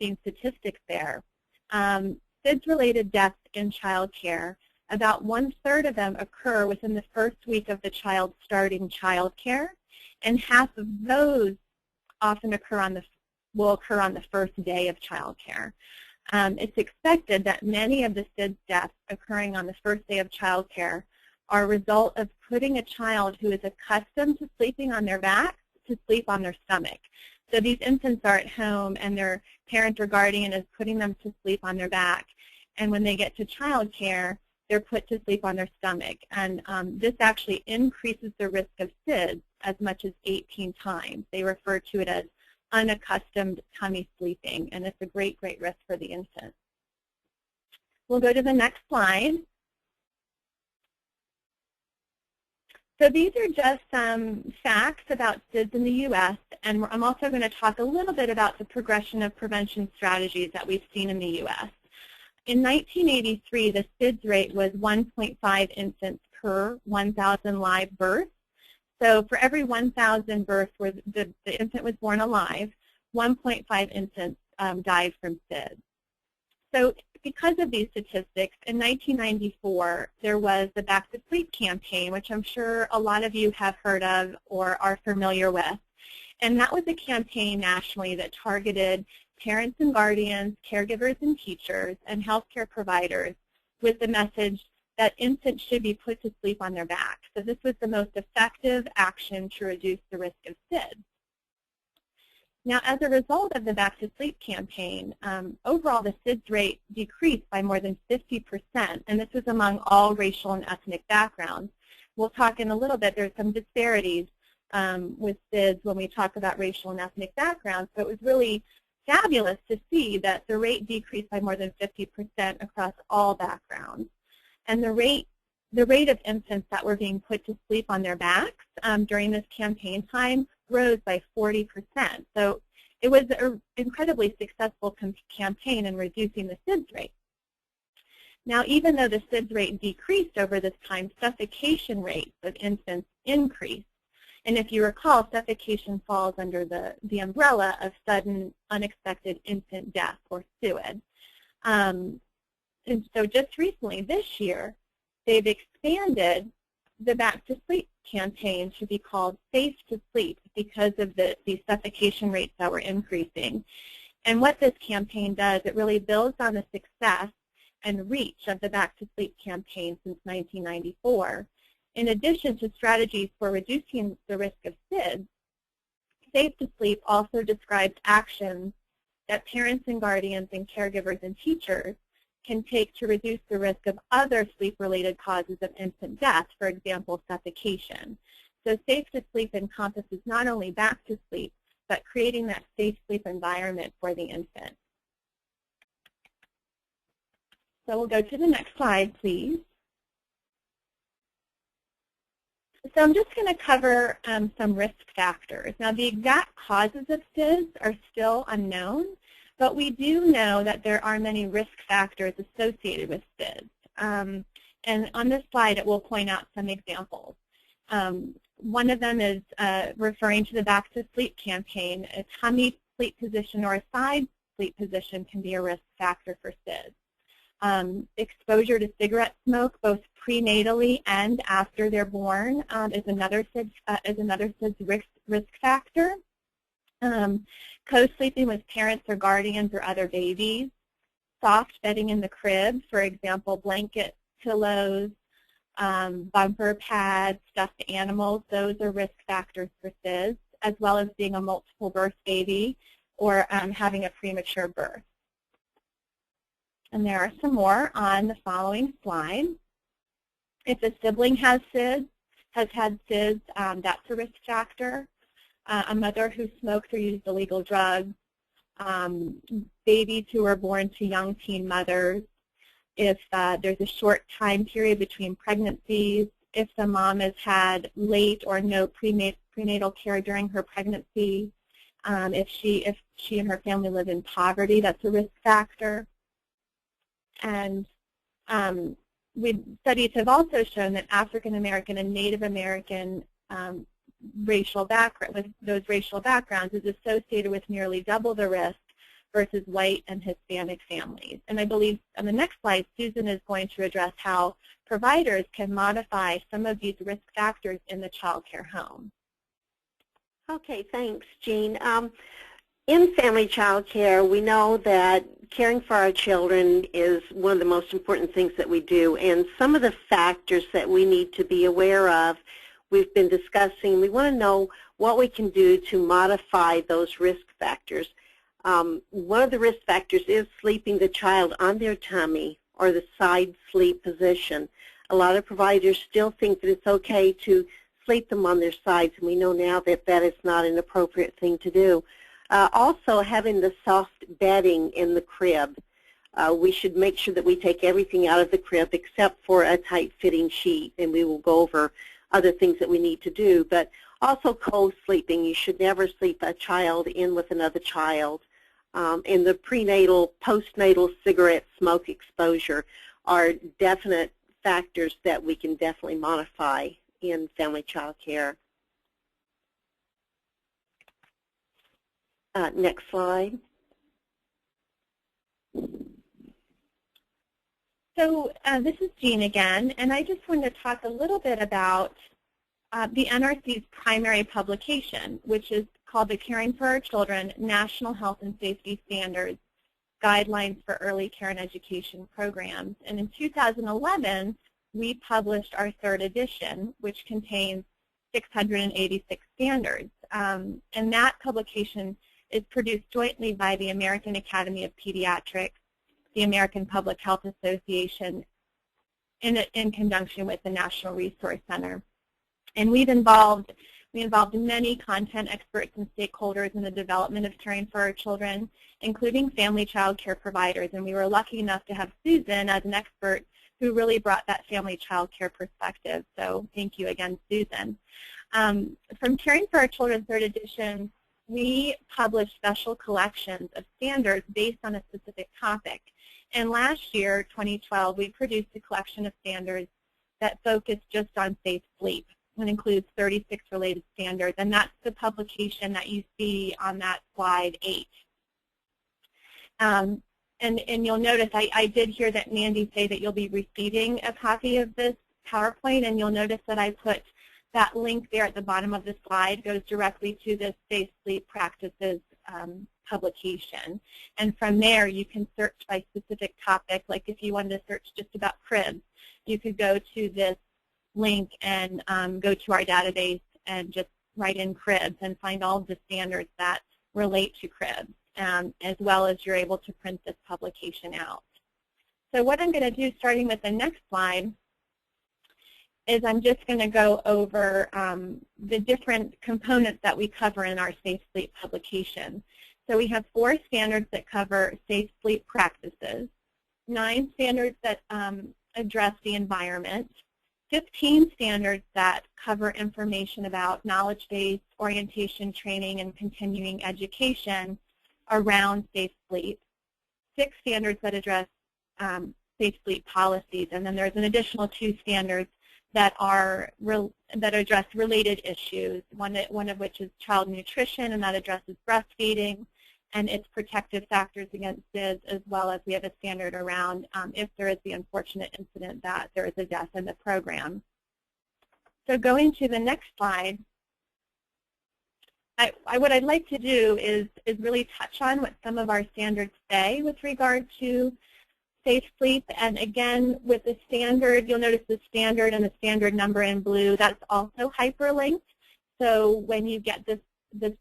interesting statistics there. SIDS-related deaths in childcare, about 1/3 of them occur within the first week of the child starting childcare, and half of those often will occur on the first day of childcare. It's expected that many of the SIDS deaths occurring on the first day of childcare are a result of putting a child who is accustomed to sleeping on their back to sleep on their stomach. So these infants are at home and their parent or guardian is putting them to sleep on their back. And when they get to childcare, they're put to sleep on their stomach. And this actually increases the risk of SIDS as much as 18 times. They refer to it as unaccustomed tummy sleeping, and it's a great, great risk for the infant. We'll go to the next slide. So these are just some facts about SIDS in the U.S., and I'm also going to talk a little bit about the progression of prevention strategies that we've seen in the U.S. In 1983, the SIDS rate was 1.5 infants per 1,000 live births. So for every 1,000 births where the infant was born alive, 1.5 infants died from SIDS. So because of these statistics, in 1994, there was the Back to Sleep campaign, which I'm sure a lot of you have heard of or are familiar with. And that was a campaign nationally that targeted parents and guardians, caregivers and teachers, and healthcare providers with the message that infants should be put to sleep on their back. So this was the most effective action to reduce the risk of SIDS. Now, as a result of the Back to Sleep campaign, overall the SIDS rate decreased by more than 50%, and this was among all racial and ethnic backgrounds. We'll talk in a little bit, there's some disparities with SIDS when we talk about racial and ethnic backgrounds, but it was really fabulous to see that the rate decreased by more than 50% across all backgrounds. And the rate of infants that were being put to sleep on their backs during this campaign time rose by 40%. So it was an incredibly successful campaign in reducing the SIDS rate. Now, even though the SIDS rate decreased over this time, suffocation rates of infants increased. And if you recall, suffocation falls under the umbrella of sudden unexpected infant death, or SUID. And so just recently, this year, they've expanded the Back to Sleep campaign to be called Safe to Sleep because of the suffocation rates that were increasing. And what this campaign does, it really builds on the success and reach of the Back to Sleep campaign since 1994. In addition to strategies for reducing the risk of SIDS, Safe to Sleep also describes actions that parents and guardians and caregivers and teachers can take to reduce the risk of other sleep-related causes of infant death, for example, suffocation. So Safe to Sleep encompasses not only back to sleep, but creating that safe sleep environment for the infant. So we'll go to the next slide, please. So I'm just going to cover some risk factors. Now, the exact causes of SIDS are still unknown, but we do know that there are many risk factors associated with SIDS. And on this slide, it will point out some examples. One of them is referring to the Back to Sleep campaign. A tummy sleep position or a side sleep position can be a risk factor for SIDS. Exposure to cigarette smoke, both prenatally and after they're born, is another SIDS risk factor. Co-sleeping with parents or guardians or other babies. Soft bedding in the crib, for example, blanket, pillows, bumper pads, stuffed animals, those are risk factors for SIDS, as well as being a multiple birth baby or having a premature birth. And there are some more on the following slide. If a sibling has had SIDS, that's a risk factor. A mother who smokes or used illegal drugs, babies who are born to young teen mothers, if there's a short time period between pregnancies, if the mom has had late or no prenatal care during her pregnancy, if she and her family live in poverty, that's a risk factor. And studies have also shown that African American and Native American racial background, with those racial backgrounds, is associated with nearly double the risk versus white and Hispanic families. And I believe on the next slide, Susan is going to address how providers can modify some of these risk factors in the child care home. Okay, thanks, Jean. In family child care, we know that caring for our children is one of the most important things that we do, and some of the factors that we need to be aware of, we've been discussing. We want to know what we can do to modify those risk factors. One of the risk factors is sleeping the child on their tummy or the side sleep position. A lot of providers still think that it's okay to sleep them on their sides, and we know now that that is not an appropriate thing to do. Also, having the soft bedding in the crib. We should make sure that we take everything out of the crib except for a tight-fitting sheet, and we will go over other things that we need to do. But also co-sleeping. You should never sleep a child in with another child. And the prenatal, postnatal cigarette smoke exposure are definite factors that we can definitely modify in family child care. Next slide. So this is Jean again, and I just wanted to talk a little bit about the NRC's primary publication, which is called the Caring for Our Children National Health and Safety Standards Guidelines for Early Care and Education Programs. And in 2011, we published our third edition, which contains 686 standards. And that publication is produced jointly by the American Academy of Pediatrics, the American Public Health Association, in conjunction with the National Resource Center. And we involved many content experts and stakeholders in the development of Caring for Our Children, including family child care providers. And we were lucky enough to have Susan as an expert who really brought that family child care perspective. So thank you again, Susan. From Caring for Our Children third edition, we published special collections of standards based on a specific topic. And last year, 2012, we produced a collection of standards that focused just on safe sleep. It includes 36 related standards, and that's the publication that you see on that slide 8. And you'll notice I did hear that Mandy say that you'll be receiving a copy of this PowerPoint, and you'll notice that I put that link there at the bottom of the slide goes directly to the Safe Sleep Practices publication. And from there, you can search by specific topic. Like if you wanted to search just about cribs, you could go to this link and go to our database and just write in cribs and find all of the standards that relate to cribs, as well as you're able to print this publication out. So what I'm going to do, starting with the next slide, is I'm just going to go over the different components that we cover in our Safe Sleep publication. So we have 4 standards that cover safe sleep practices, 9 standards that address the environment, 15 standards that cover information about knowledge-based orientation, training, and continuing education around safe sleep, 6 standards that address safe sleep policies, and then there's an additional 2 standards that address related issues, one of which is child nutrition, and that addresses breastfeeding and its protective factors against SIDS, as well as we have a standard around if there is the unfortunate incident that there is a death in the program. So going to the next slide, what I'd like to do is really touch on what some of our standards say with regard to safe sleep. And again, with the standard, you'll notice the standard and the standard number in blue, that's also hyperlinked. So when you get this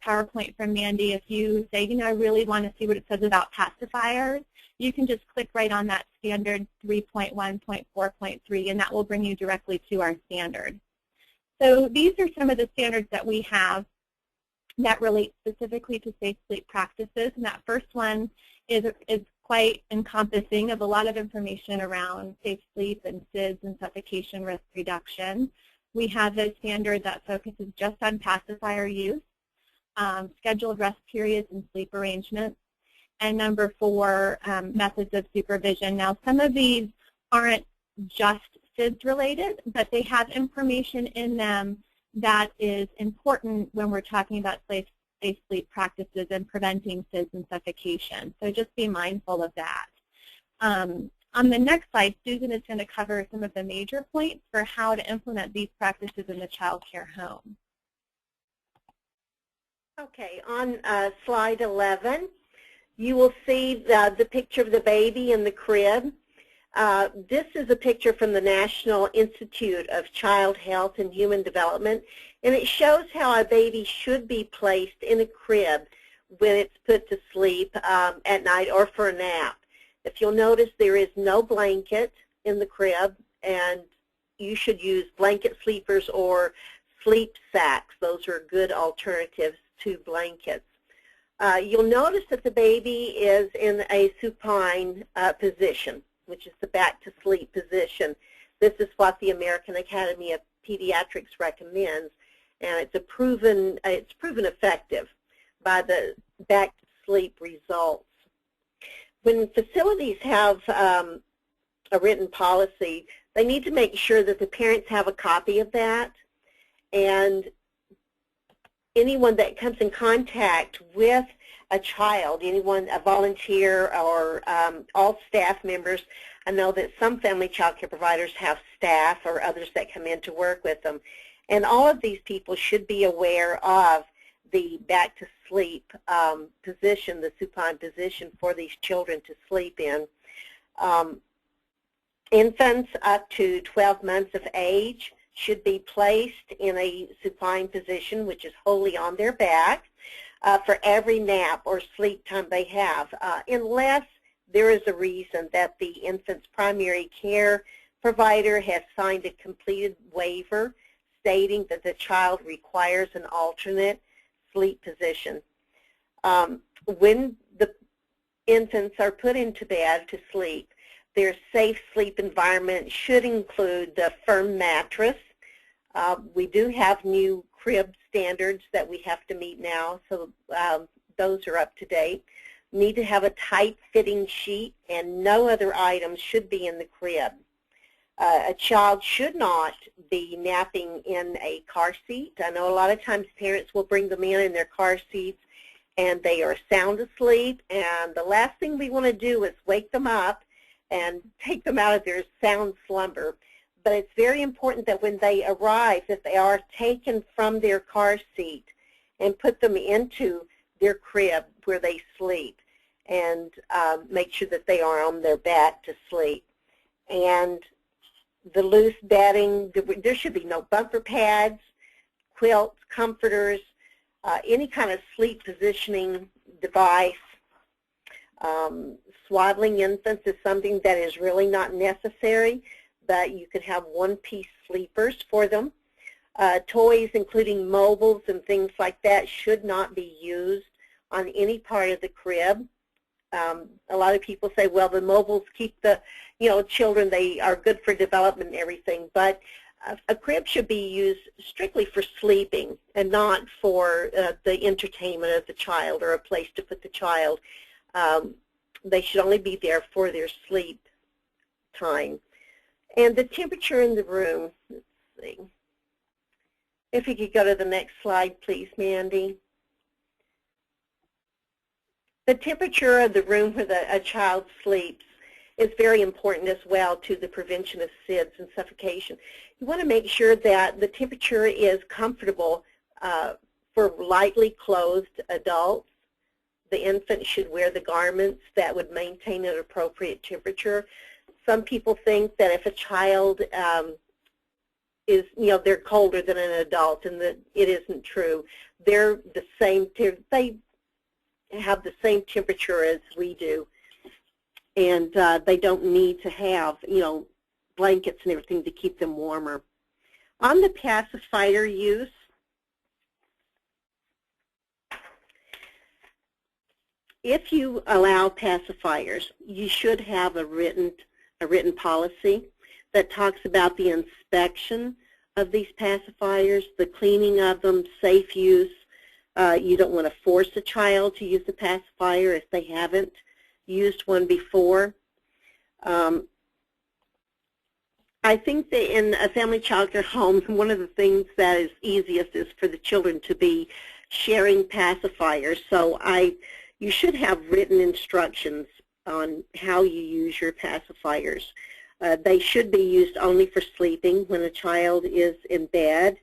PowerPoint from Mandy, if you say, you know, I really want to see what it says about pacifiers, you can just click right on that standard 3.1.4.3, and that will bring you directly to our standard. So these are some of the standards that we have that relate specifically to safe sleep practices. And that first one is quite encompassing of a lot of information around safe sleep and SIDS and suffocation risk reduction. We have a standard that focuses just on pacifier use, scheduled rest periods and sleep arrangements, and number 4, methods of supervision. Now, some of these aren't just SIDS related, but they have information in them that is important when we're talking about safe safe sleep practices and preventing SIDS and suffocation. So just be mindful of that. On the next slide, Susan is going to cover some of the major points for how to implement these practices in the child care home. Okay, on slide 11, you will see the picture of the baby in the crib. This is a picture from the National Institute of Child Health and Human Development, and it shows how a baby should be placed in a crib when it's put to sleep at night or for a nap. If you'll notice, there is no blanket in the crib, and you should use blanket sleepers or sleep sacks. Those are good alternatives to blankets. You'll notice that the baby is in a supine position, which is the back-to-sleep position. This is what the American Academy of Pediatrics recommends, and it's proven effective by the back-to-sleep results. When facilities have a written policy, they need to make sure that the parents have a copy of that, and anyone that comes in contact with a child, anyone, a volunteer or all staff members. I know that some family child care providers have staff or others that come in to work with them. And all of these people should be aware of the back-to-sleep position, the supine position for these children to sleep in. Infants up to 12 months of age should be placed in a supine position, which is wholly on their back, for every nap or sleep time they have, unless there is a reason that the infant's primary care provider has signed a completed waiver stating that the child requires an alternate sleep position. When the infants are put into bed to sleep, their safe sleep environment should include the firm mattress. We do have new crib standards that we have to meet now, so those are up to date. Need to have a tight-fitting sheet, and no other items should be in the crib. A child should not be napping in a car seat. I know a lot of times parents will bring them in their car seats and they are sound asleep, and the last thing we want to do is wake them up and take them out of their sound slumber. But it's very important that when they arrive, that they are taken from their car seat and put them into their crib where they sleep, and make sure that they are on their back to sleep. And the loose bedding, there should be no bumper pads, quilts, comforters, any kind of sleep positioning device. Swaddling infants is something that is really not necessary, but you can have one-piece sleepers for them. Toys, including mobiles and things like that, should not be used on any part of the crib. A lot of people say, well, the mobiles keep the, children, they are good for development and everything, but a crib should be used strictly for sleeping and not for the entertainment of the child or a place to put the child. They should only be there for their sleep time. And the temperature in the room, let's see. If you could go to the next slide, please, Mandy. The temperature of the room where a child sleeps is very important as well to the prevention of SIDS and suffocation. You want to make sure that the temperature is comfortable for lightly clothed adults. The infant should wear the garments that would maintain an appropriate temperature. Some people think that if a child is, they're colder than an adult, and that it isn't true. They're the same, they have the same temperature as we do, and they don't need to have, blankets and everything to keep them warmer. On the pacifier use, if you allow pacifiers, you should have a written policy that talks about the inspection of these pacifiers, the cleaning of them, safe use. You don't want to force a child to use a pacifier if they haven't used one before. I think that in a family child care home, one of the things that is easiest is for the children to be sharing pacifiers. So you should have written instructions on how you use your pacifiers. They should be used only for sleeping when a child is in bed,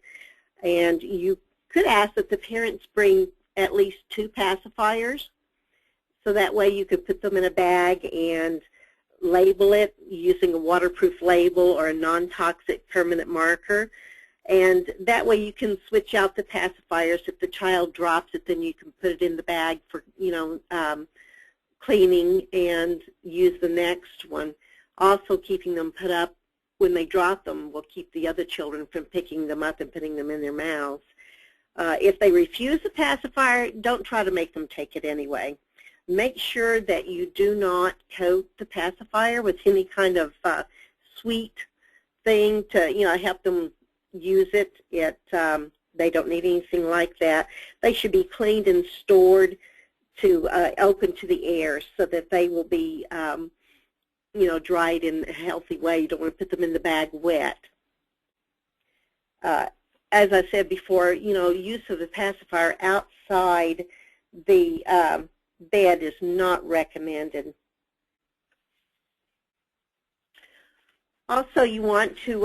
and you could ask that the parents bring at least 2 pacifiers, so that way you could put them in a bag and label it using a waterproof label or a non-toxic permanent marker. And that way you can switch out the pacifiers. If the child drops it, then you can put it in the bag for, cleaning and use the next one. Also, keeping them put up when they drop them will keep the other children from picking them up and putting them in their mouths. If they refuse the pacifier, don't try to make them take it anyway. Make sure that you do not coat the pacifier with any kind of sweet thing to, help them use it. They don't need anything like that. They should be cleaned and stored to open to the air so that they will be, dried in a healthy way. You don't want to put them in the bag wet. As I said before, use of the pacifier outside the bed is not recommended. Also, you want to,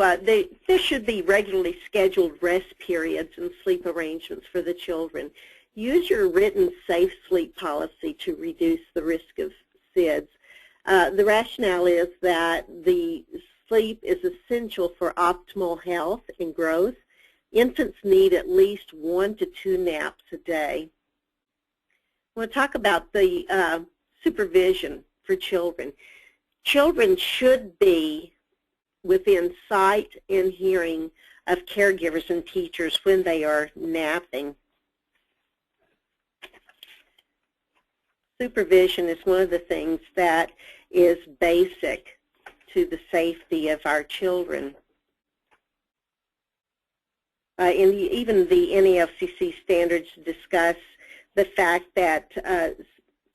there should be regularly scheduled rest periods and sleep arrangements for the children. Use your written safe sleep policy to reduce the risk of SIDS. The rationale is that the sleep is essential for optimal health and growth. Infants need at least 1 to 2 naps a day. I want to talk about the supervision for children. Children should be within sight and hearing of caregivers and teachers when they are napping. Supervision is one of the things that is basic to the safety of our children. Even the NAFCC standards discuss the fact that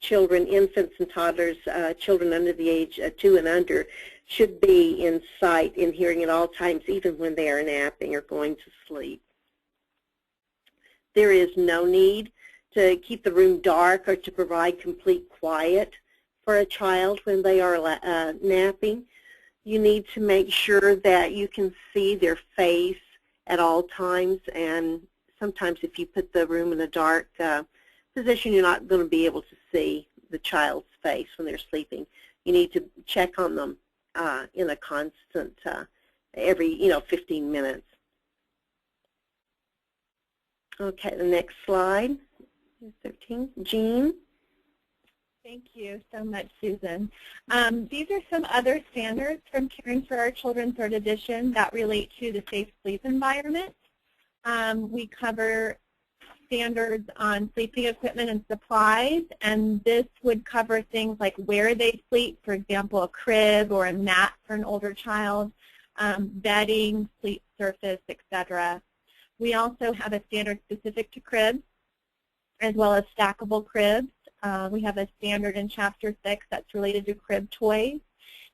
children, infants and toddlers, children under the age 2 and under, should be in sight and hearing at all times, even when they are napping or going to sleep. There is no need to keep the room dark or to provide complete quiet for a child when they are napping. You need to make sure that you can see their face at all times, and sometimes if you put the room in a dark position, you're not going to be able to see the child's face when they're sleeping. You need to check on them in a constant, every 15 minutes. Okay, the next slide, 13. Jean. Thank you so much, Susan. These are some other standards from Caring for Our Children 3rd edition that relate to the safe sleep environment. We cover standards on sleeping equipment and supplies, and this would cover things like where they sleep, for example, a crib or a mat for an older child, bedding, sleep surface, etc. We also have a standard specific to cribs, as well as stackable cribs. We have a standard in Chapter 6 that's related to crib toys.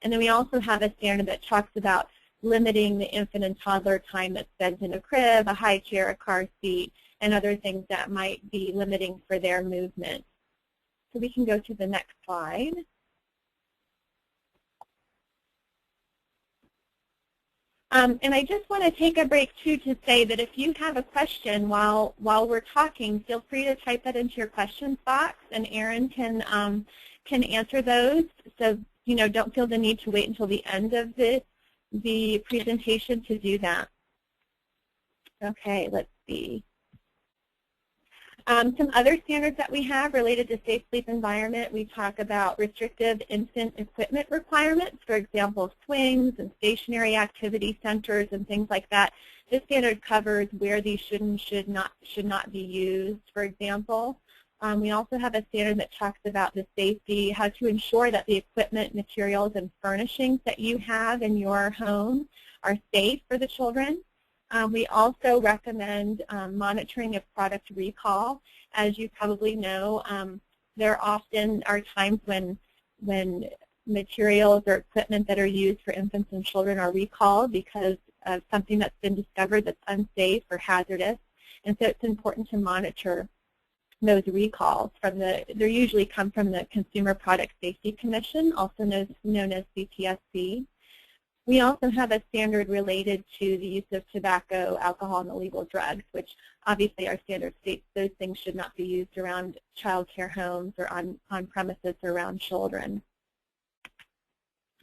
And then we also have a standard that talks about limiting the infant and toddler time that's spent in a crib, a high chair, a car seat, and other things that might be limiting for their movement. So we can go to the next slide. And I just want to take a break, too, to say that if you have a question while we're talking, feel free to type that into your questions box, and Erin can answer those. So, don't feel the need to wait until the end of the presentation to do that. Okay, let's see. Some other standards that we have related to safe sleep environment, we talk about restrictive infant equipment requirements, for example, swings and stationary activity centers and things like that. This standard covers where these should and should not be used, for example. We also have a standard that talks about the safety, how to ensure that the equipment, materials, and furnishings that you have in your home are safe for the children. We also recommend monitoring of product recall. As you probably know, there often are times when materials or equipment that are used for infants and children are recalled because of something that's been discovered that's unsafe or hazardous. And so it's important to monitor those recalls from they usually come from the Consumer Product Safety Commission, also known as CPSC. We also have a standard related to the use of tobacco, alcohol, and illegal drugs, which obviously our standard states those things should not be used around child care homes or on premises or around children.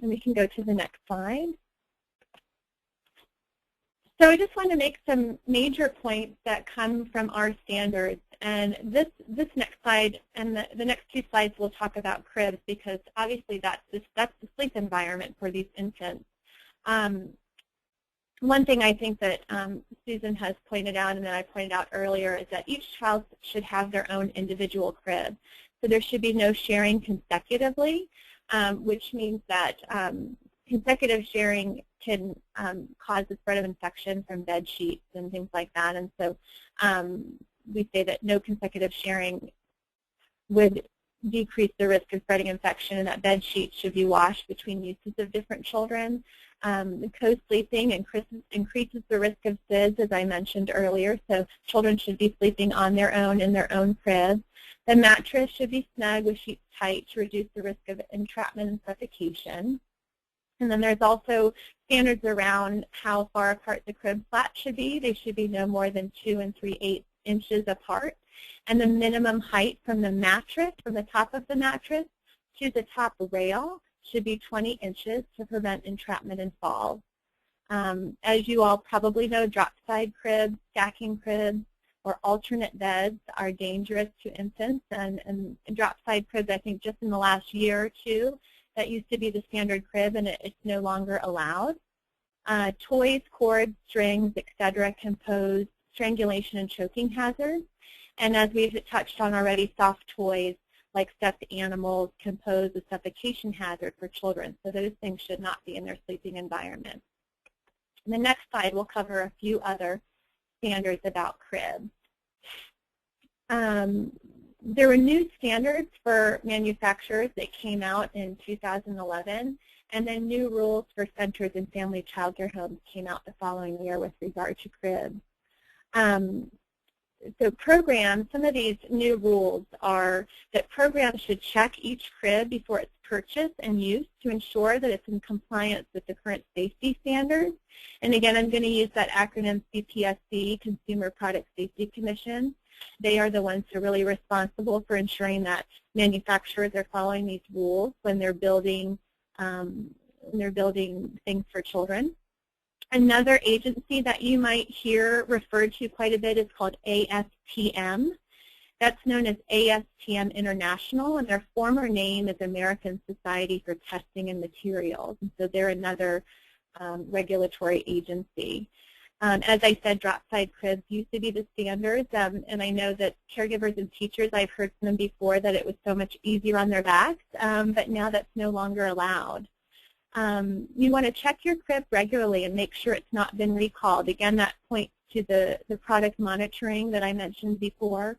And we can go to the next slide. So I just want to make some major points that come from our standards. And this next slide and the next two slides will talk about cribs, because obviously that's the sleep environment for these infants. One thing I think that Susan has pointed out and that I pointed out earlier is that each child should have their own individual crib. So there should be no sharing consecutively, which means that consecutive sharing can cause the spread of infection from bed sheets and things like that. And so we say that no consecutive sharing would decrease the risk of spreading infection, and that bed sheets should be washed between uses of different children. Co-sleeping increases the risk of SIDS, as I mentioned earlier, so children should be sleeping on their own in their own crib. The mattress should be snug with sheets tight to reduce the risk of entrapment and suffocation. And then there's also standards around how far apart the crib slats should be. They should be no more than 2 3/8 inches apart. And the minimum height from the mattress, from the top of the mattress to the top rail, should be 20 inches to prevent entrapment and falls. As you all probably know, drop-side cribs, stacking cribs, or alternate beds are dangerous to infants. And drop-side cribs, I think just in the last year or two, that used to be the standard crib, and it's no longer allowed. Toys, cords, strings, etc. can pose strangulation and choking hazards. And as we've touched on already, soft toys like stuffed animals can pose a suffocation hazard for children. So those things should not be in their sleeping environment. In the next slide, we'll cover a few other standards about cribs. There were new standards for manufacturers that came out in 2011, and then new rules for centers and family child care homes came out the following year with regard to cribs. So programs, some of these new rules are that programs should check each crib before it's purchased and used to ensure that it's in compliance with the current safety standards. And again, I'm going to use that acronym CPSC, Consumer Product Safety Commission. They are the ones who are really responsible for ensuring that manufacturers are following these rules when they're building things for children. Another agency that you might hear referred to quite a bit is called ASTM. That's known as ASTM International, and their former name is American Society for Testing and Materials. And so they're another regulatory agency. As I said, drop-side cribs used to be the standards, and I know that caregivers and teachers, I've heard from them before that it was so much easier on their backs, but now that's no longer allowed. You want to check your crib regularly and make sure it's not been recalled. Again, that points to the product monitoring that I mentioned before.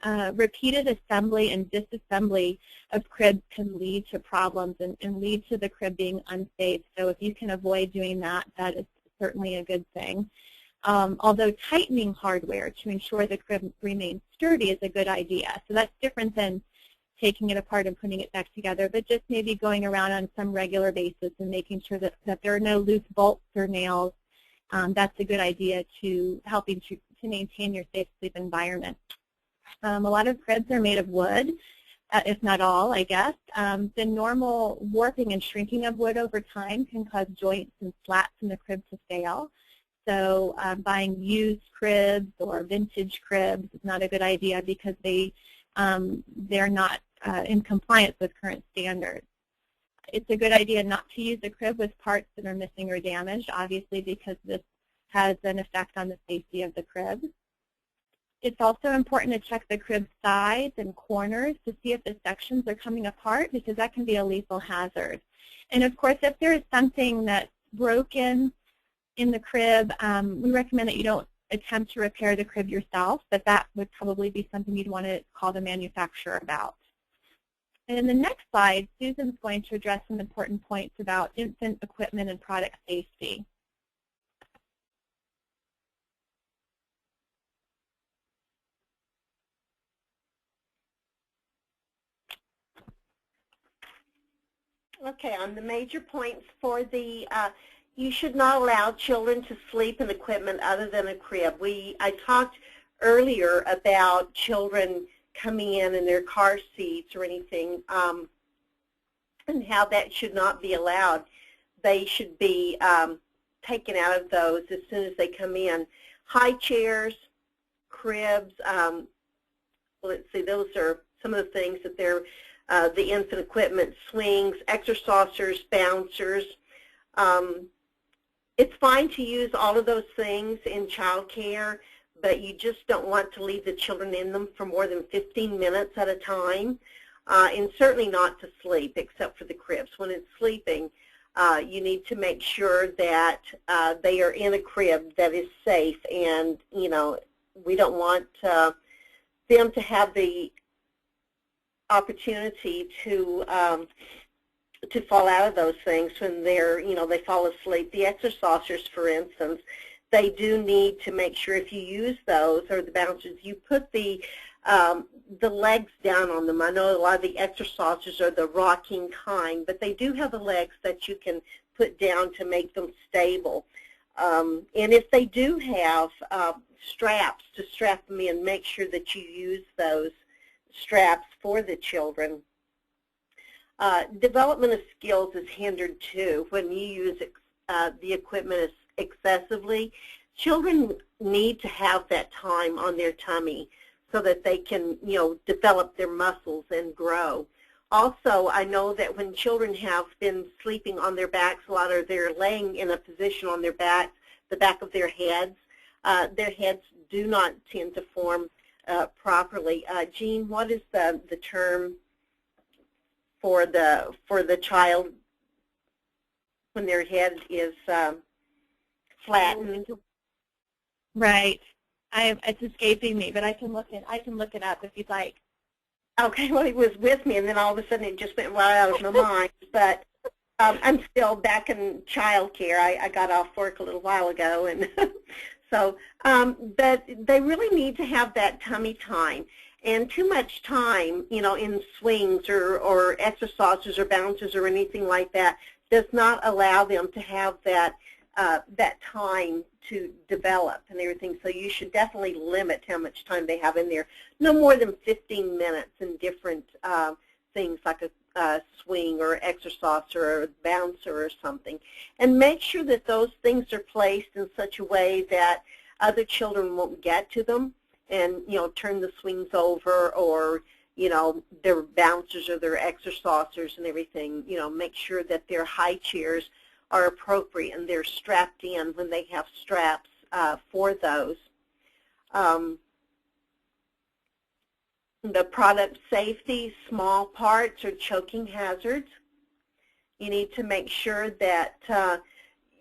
Repeated assembly and disassembly of cribs can lead to problems and lead to the crib being unsafe. So if you can avoid doing that, that is certainly a good thing. Although tightening hardware to ensure the crib remains sturdy is a good idea. So that's different than taking it apart and putting it back together, but just maybe going around on some regular basis and making sure that there are no loose bolts or nails. That's a good idea to helping to maintain your safe sleep environment. A lot of cribs are made of wood, if not all, I guess. The normal warping and shrinking of wood over time can cause joints and slats in the crib to fail. So buying used cribs or vintage cribs is not a good idea because they're not in compliance with current standards. It's a good idea not to use a crib with parts that are missing or damaged, obviously, because this has an effect on the safety of the crib. It's also important to check the crib sides and corners to see if the sections are coming apart, because that can be a lethal hazard. And of course, if there is something that's broken in the crib, we recommend that you don't attempt to repair the crib yourself, but that would probably be something you'd want to call the manufacturer about. And in the next slide, Susan's going to address some important points about infant equipment and product safety. Okay, on the major points for the, you should not allow children to sleep in equipment other than a crib. I talked earlier about children coming in their car seats or anything, and how that should not be allowed. They should be taken out of those as soon as they come in. High chairs, cribs, let's see, those are some of the things that they're the infant equipment, swings, exercisers, bouncers. It's fine to use all of those things in child care, but you just don't want to leave the children in them for more than 15 minutes at a time, and certainly not to sleep except for the cribs. When it's sleeping, you need to make sure that they are in a crib that is safe, and we don't want them to have the opportunity to fall out of those things when they fall asleep. The exercisers, for instance, they do need to make sure if you use those, or the bouncers, you put the legs down on them. I know a lot of the exercisers are the rocking kind, but they do have the legs that you can put down to make them stable. And if they do have straps to strap them in, make sure that you use those straps for the children. Development of skills is hindered too when you use the equipment excessively. Children need to have that time on their tummy so that they can, develop their muscles and grow. Also, I know that when children have been sleeping on their backs a lot, or they're laying in a position on their back, the back of their heads do not tend to form properly. Jean, what is the term for the child when their head is flattened? Right. It's escaping me, but I can look it up if you'd like. Okay. Well, it was with me, and then all of a sudden it just went right out of my mind. But I'm still back in child care. I got off work a little while ago, and so but they really need to have that tummy time. And too much time, in swings or exercises or bounces or anything like that does not allow them to have that time to develop and everything. So you should definitely limit how much time they have in there. No more than 15 minutes in different things like a swing or exercise or a bouncer or something. And make sure that those things are placed in such a way that other children won't get to them and, turn the swings over, or, their bouncers or their exercisers and everything. Make sure that their high chairs are appropriate and they're strapped in when they have straps for those. The product safety, small parts or choking hazards. You need to make sure that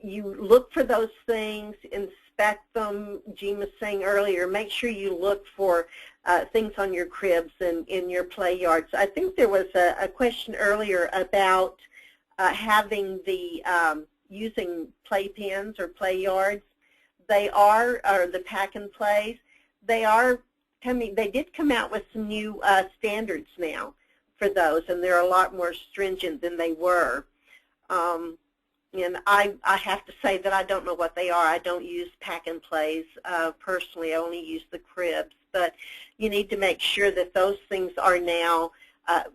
you look for those things, inspect them. Jean was saying earlier, make sure you look for things on your cribs and in your play yards. I think there was a question earlier about having the using playpens or play yards. They are, or the pack and plays, they did come out with some new standards now for those, and they're a lot more stringent than they were. And I have to say that I don't know what they are. I don't use pack and plays personally. I only use the cribs. But you need to make sure that those things are now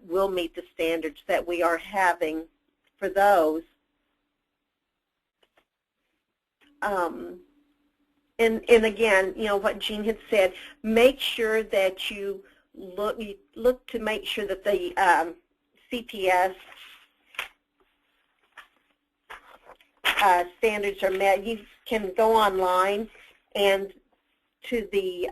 will meet the standards that we are having for those. And again, what Jean had said, make sure that you look to make sure that the CPS standards are met. You can go online and to the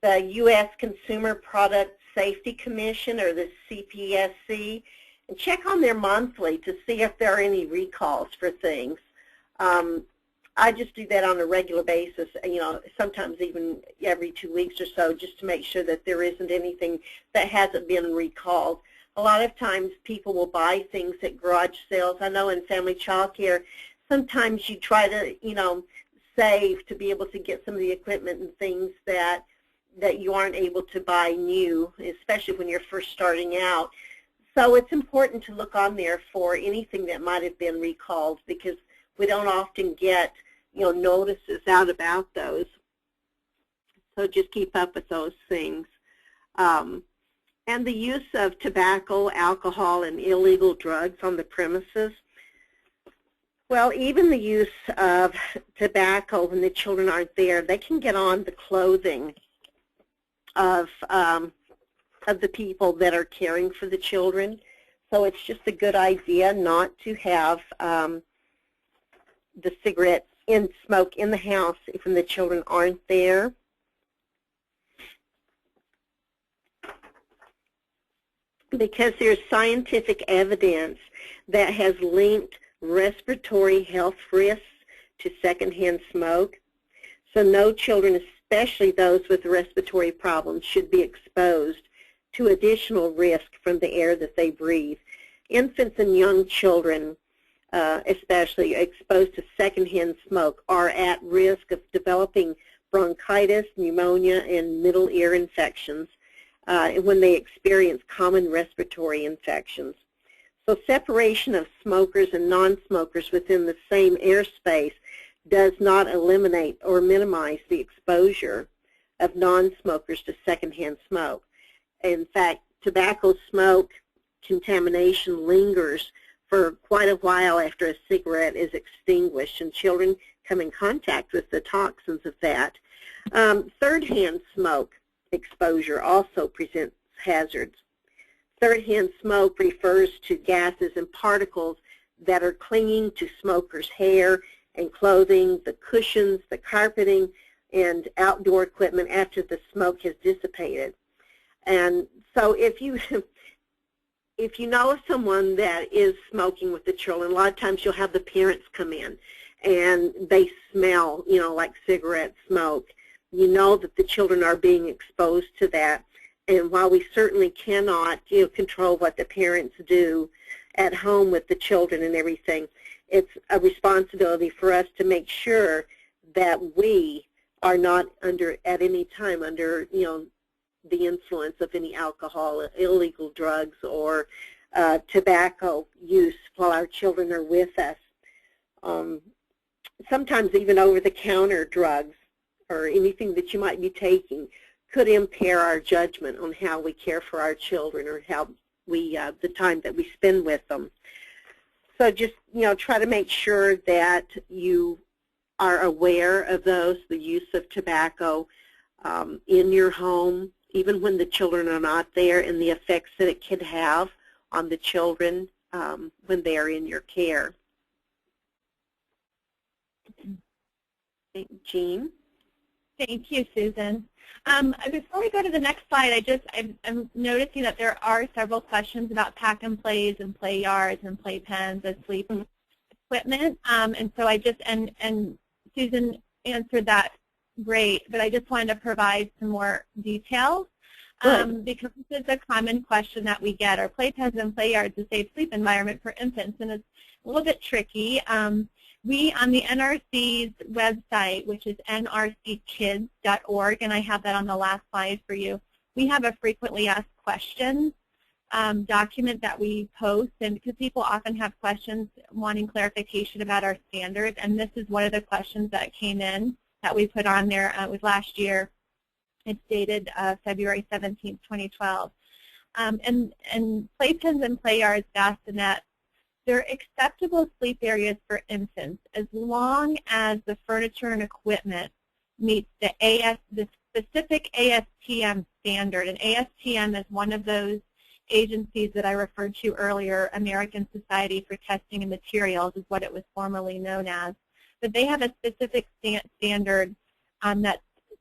U.S. Consumer Product Safety Commission, or the CPSC, and check on their monthly to see if there are any recalls for things. I just do that on a regular basis, sometimes even every 2 weeks or so, just to make sure that there isn't anything that hasn't been recalled. A lot of times people will buy things at garage sales. I know in family child care, sometimes you try to, save to be able to get some of the equipment and things that you aren't able to buy new, especially when you're first starting out. So it's important to look on there for anything that might have been recalled, because we don't often get, notices out about those. So just keep up with those things. And the use of tobacco, alcohol, and illegal drugs on the premises. Well, even the use of tobacco when the children aren't there, they can get on the clothing of the people that are caring for the children. So it's just a good idea not to have the cigarette smoke in the house when the children aren't there. Because there's scientific evidence that has linked respiratory health risks to secondhand smoke. So no children, especially those with respiratory problems, should be exposed to additional risk from the air that they breathe. Infants and young children, especially exposed to secondhand smoke, are at risk of developing bronchitis, pneumonia, and middle ear infections when they experience common respiratory infections. So separation of smokers and non-smokers within the same airspace does not eliminate or minimize the exposure of non-smokers to secondhand smoke. In fact, tobacco smoke contamination lingers for quite a while after a cigarette is extinguished, and children come in contact with the toxins of that. Third-hand smoke exposure also presents hazards. Third-hand smoke refers to gases and particles that are clinging to smokers' hair and clothing, the cushions, the carpeting, and outdoor equipment after the smoke has dissipated. And so if you know of someone that is smoking with the children, a lot of times you'll have the parents come in and they smell, like cigarette smoke. You know that the children are being exposed to that. And while we certainly cannot, control what the parents do at home with the children and everything, it's a responsibility for us to make sure that we are not at any time under, the influence of any alcohol, illegal drugs, or tobacco use while our children are with us. Sometimes even over-the-counter drugs or anything that you might be taking could impair our judgment on how we care for our children or how we, the time that we spend with them. So just, try to make sure that you are aware of those, the use of tobacco in your home, even when the children are not there, and the effects that it could have on the children when they are in your care. Jean? Thank you, Susan. Before we go to the next slide, I'm noticing that there are several questions about pack and plays and play yards and play pens and sleep equipment. And so and Susan answered that great, but I just wanted to provide some more details because this is a common question that we get. Are playpens and play yards a safe sleep environment for infants? And it's a little bit tricky. We, on the NRC's website, which is nrckids.org, and I have that on the last slide for you, we have a frequently asked questions document that we post, and because people often have questions wanting clarification about our standards, and this is one of the questions that came in that we put on there. It was last year. It's dated February 17, 2012. And playpens and play yards, bassinet, they're acceptable sleep areas for infants as long as the furniture and equipment meets the specific ASTM standard. And ASTM is one of those agencies that I referred to earlier, American Society for Testing and Materials is what it was formerly known as. But they have a specific standard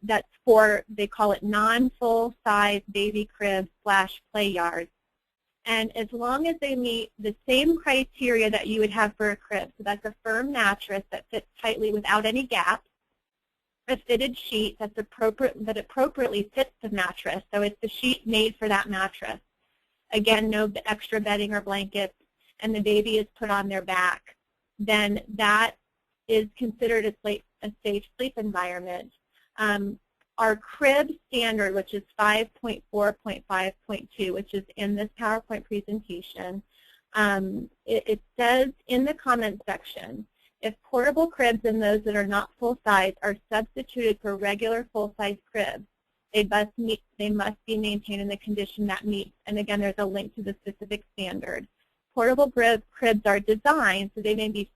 that's for, they call it non-full-size baby crib / play yards. And as long as they meet the same criteria that you would have for a crib, so that's a firm mattress that fits tightly without any gaps, a fitted sheet that appropriately fits the mattress, so it's the sheet made for that mattress. Again, no extra bedding or blankets, and the baby is put on their back, then that is considered a safe sleep environment. our crib standard, which is 5.4.5.2, which is in this PowerPoint presentation, it says in the comment section, if portable cribs and those that are not full-size are substituted for regular full-size cribs, they must be maintained in the condition that meets, and again, there's a link to the specific standard. Portable cribs are designed so they may be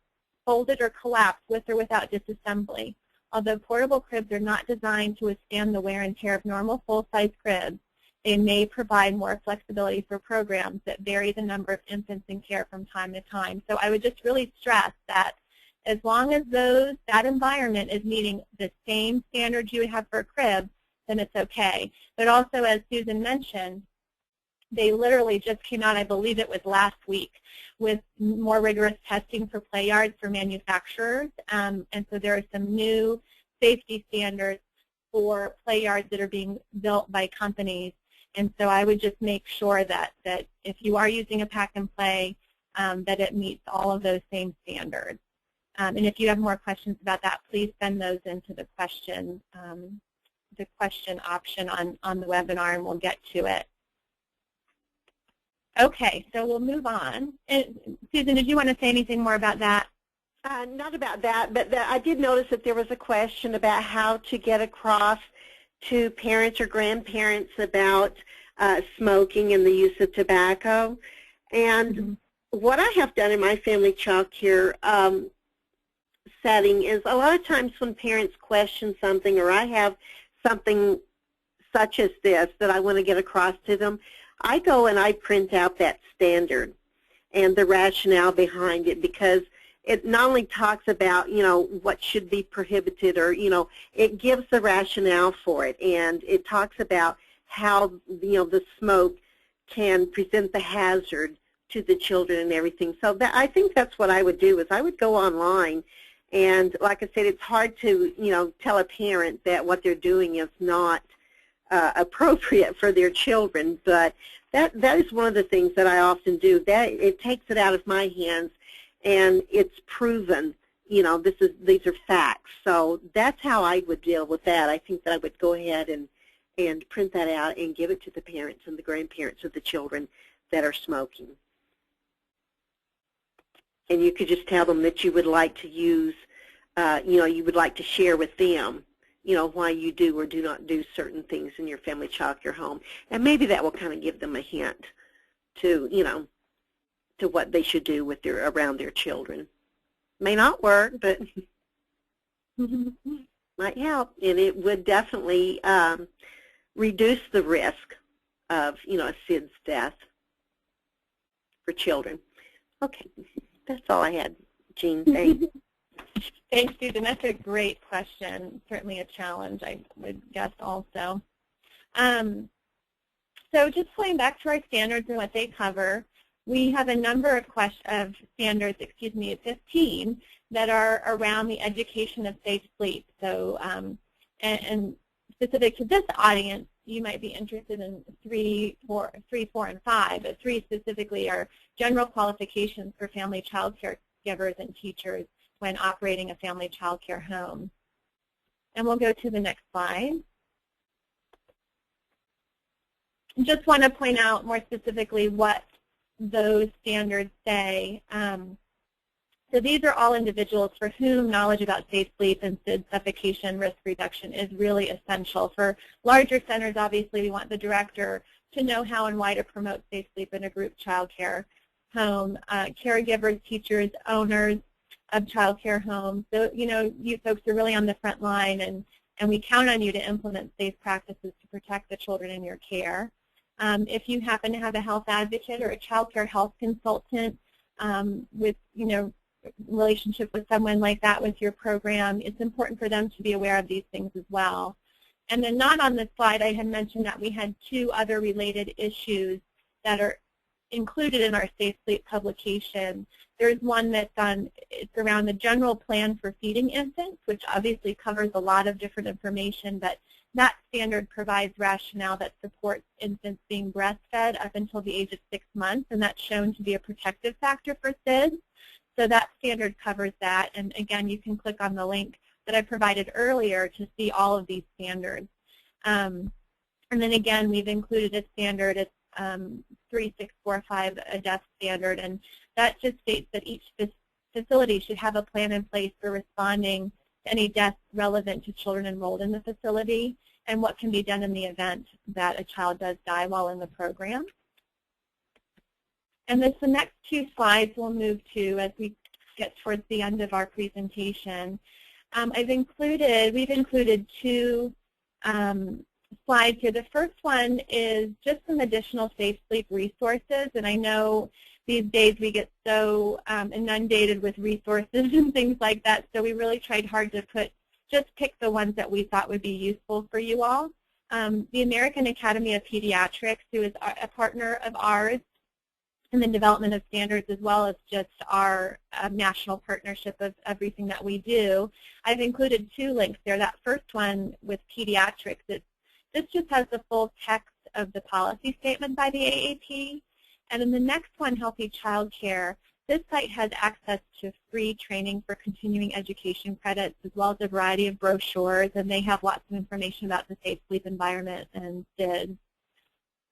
folded or collapsed with or without disassembly. Although portable cribs are not designed to withstand the wear and tear of normal full-size cribs, they may provide more flexibility for programs that vary the number of infants in care from time to time. So I would just really stress that as long as that environment is meeting the same standards you would have for a crib, then it's okay. But also, as Susan mentioned, they literally just came out, I believe it was last week, with more rigorous testing for play yards for manufacturers. And so there are some new safety standards for play yards that are being built by companies. And so I would just make sure that if you are using a pack and play, that it meets all of those same standards. And if you have more questions about that, please send those into the question option on the webinar, and we'll get to it. Okay, so we'll move on. Susan, did you want to say anything more about that? Not about that, but I did notice that there was a question about how to get across to parents or grandparents about smoking and the use of tobacco. And what I have done in my family child care setting is a lot of times when parents question something, or I have something such as this that I want to get across to them, I go and I print out that standard and the rationale behind it, because it not only talks about, what should be prohibited, or, it gives the rationale for it, and it talks about how, the smoke can present the hazard to the children and everything. So I think that's what I would do, is I would go online, and like I said, it's hard to, tell a parent that what they're doing is not appropriate for their children, but that is one of the things that I often do. That it takes it out of my hands, and it's proven. These are facts. So that's how I would deal with that. I think that I would go ahead and print that out and give it to the parents and the grandparents of the children that are smoking. And you could just tell them that you would like to use, you would like to share with them, why you do or do not do certain things in your family child care home. And maybe that will kind of give them a hint to, to what they should do with around their children. May not work, but might help. And it would definitely reduce the risk of, a SIDS death for children. Okay, that's all I had, Jean. Thanks. Thanks, Susan. That's a great question. Certainly a challenge, I would guess also. So just going back to our standards and what they cover, we have a number of standards, 15, that are around the education of safe sleep. So, and specific to this audience, you might be interested in 3, 4, and 5, but 3 specifically are general qualifications for family child care givers and teachers when operating a family child care home. And we'll go to the next slide. Just want to point out more specifically what those standards say. So these are all individuals for whom knowledge about safe sleep and SIDS suffocation risk reduction is really essential. For larger centers, obviously, we want the director to know how and why to promote safe sleep in a group child care home. Caregivers, teachers, owners of child care homes. So, you folks are really on the front line, and we count on you to implement safe practices to protect the children in your care. If you happen to have a health advocate or a child care health consultant with, relationship with someone like that with your program, it's important for them to be aware of these things as well. And then not on this slide, I had mentioned that we had 2 other related issues that are included in our Safe Sleep publication. There's one that's it's around the general plan for feeding infants, which obviously covers a lot of different information, but that standard provides rationale that supports infants being breastfed up until the age of 6 months, and that's shown to be a protective factor for SIDS. So that standard covers that, and again, you can click on the link that I provided earlier to see all of these standards. And then again, we've included a standard. It's 3645, a death standard, and that just states that each facility should have a plan in place for responding to any deaths relevant to children enrolled in the facility and what can be done in the event that a child does die while in the program. And the next two slides we'll move to as we get towards the end of our presentation. We've included two slides here. The first one is just some additional safe sleep resources, and I know these days we get so inundated with resources and things like that, so we really tried hard to pick the ones that we thought would be useful for you all. The American Academy of Pediatrics, who is a partner of ours in the development of standards, as well as just our national partnership of everything that we do. I've included two links there. That first one with pediatrics, this just has the full text of the policy statement by the AAP. And then the next one, Healthy Child Care, this site has access to free training for continuing education credits, as well as a variety of brochures, and they have lots of information about the safe sleep environment and SIDS.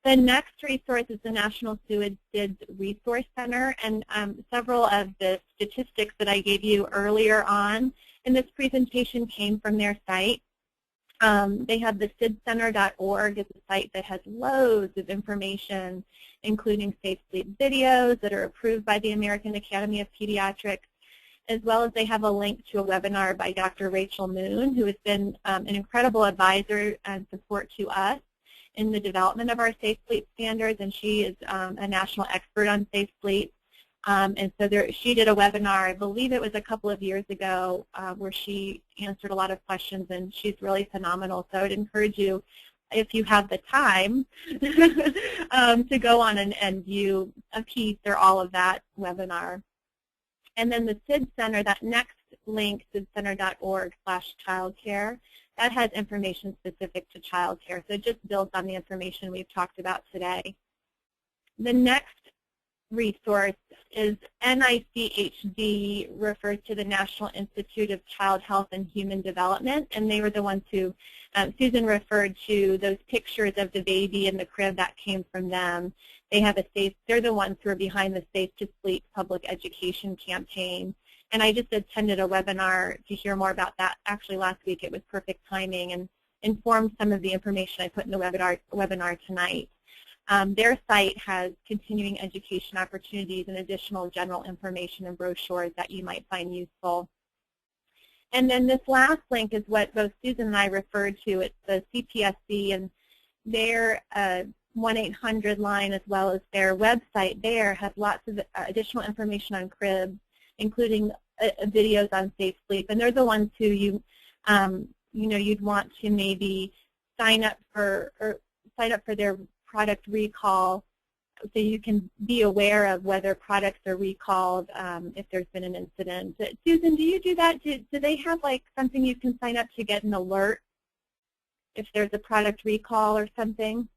The next resource is the National SIDS Resource Center, and several of the statistics that I gave you earlier on in this presentation came from their site. They have the sidscenter.org is a site that has loads of information, including safe sleep videos that are approved by the American Academy of Pediatrics, as well as they have a link to a webinar by Dr. Rachel Moon, who has been an incredible advisor and support to us in the development of our safe sleep standards, and she is a national expert on safe sleep. And so she did a webinar, I believe it was a couple of years ago, where she answered a lot of questions, and she's really phenomenal. So I would encourage you, if you have the time, to go on and view a piece or all of that webinar. And then the SIDS Center, that next link, sidscenter.org/childcare, that has information specific to childcare. So it just builds on the information we've talked about today. The next resource is NICHD, refers to the National Institute of Child Health and Human Development, and they were the ones who, Susan referred to those pictures of the baby in the crib that came from them. They're the ones who are behind the Safe to Sleep public education campaign. And I just attended a webinar to hear more about that. Actually, last week it was perfect timing and informed some of the information I put in the webinar tonight. Their site has continuing education opportunities and additional general information and brochures that you might find useful. And then this last link is what both Susan and I referred to. It's the CPSC, and their 1-800 line, as well as their website there, has lots of additional information on cribs, including videos on safe sleep. And they're the ones who you'd want to maybe sign up for their product recall, so you can be aware of whether products are recalled if there's been an incident. Susan, do you do that? Do they have like something you can sign up to get an alert if there's a product recall or something?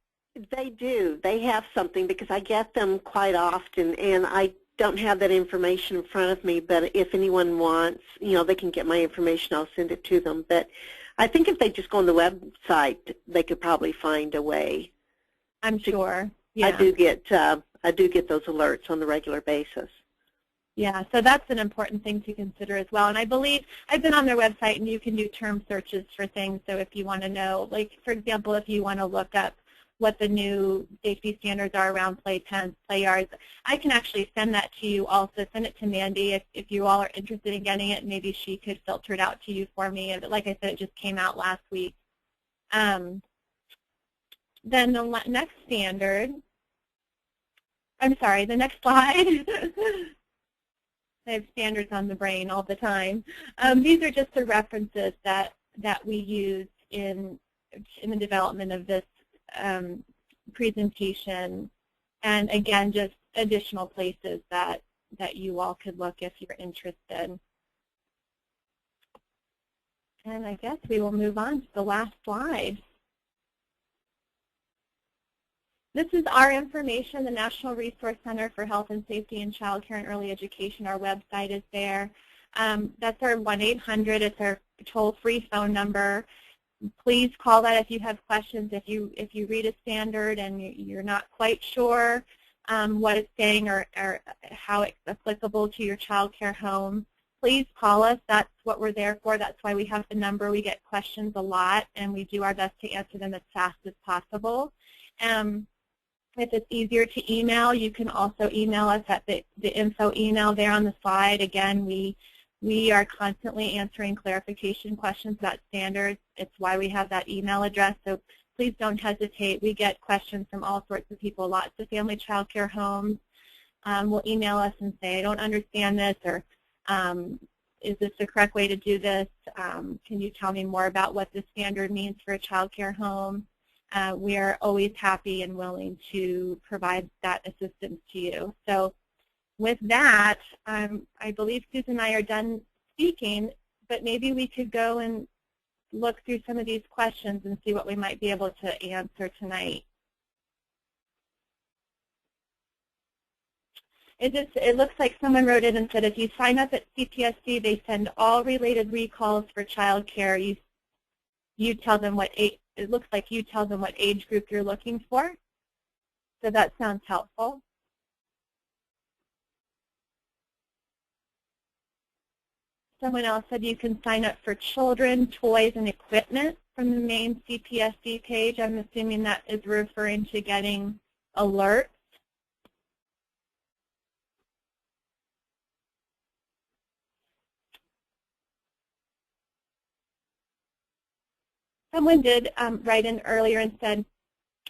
They do. They have something, because I get them quite often, and I don't have that information in front of me, but if anyone wants, they can get my information. I'll send it to them. But I think if they just go on the website, they could probably find a way. I'm sure. Yeah. I do get those alerts on a regular basis. Yeah, so that's an important thing to consider as well. And I believe I've been on their website, and you can do term searches for things. So if you want to know, like for example, if you want to look up what the new safety standards are around play pens, play yards, I can actually send that to you also. Send it to Mandy if you all are interested in getting it. Maybe she could filter it out to you for me. But like I said, it just came out last week. Then the next standard, the next slide. I have standards on the brain all the time. These are just the references that we use in the development of this presentation, and again, just additional places that you all could look if you're interested. And I guess we will move on to the last slide. This is our information, the National Resource Center for Health and Safety in Child Care and Early Education. Our website is there. That's our 1-800. It's our toll-free phone number. Please call that if you have questions. If you read a standard and you're not quite sure what it's saying or how it's applicable to your child care home, please call us. That's what we're there for. That's why we have the number. We get questions a lot, and we do our best to answer them as fast as possible. If it's easier to email, you can also email us at the info email there on the slide. Again, we are constantly answering clarification questions about standards. It's why we have that email address, so please don't hesitate. We get questions from all sorts of people, lots of family child care homes will email us and say, I don't understand this, or is this the correct way to do this? Can you tell me more about what the standard means for a child care home? We are always happy and willing to provide that assistance to you. So with that, I believe Susan and I are done speaking, but maybe we could go and look through some of these questions and see what we might be able to answer tonight. It looks like someone wrote in and said, if you sign up at CPSC, they send all related recalls for child care. You tell them what age, it looks like you tell them what age group you're looking for. So that sounds helpful. Someone else said you can sign up for children, toys, and equipment from the main CPSC page. I'm assuming that is referring to getting alerts. Someone did write in earlier and said,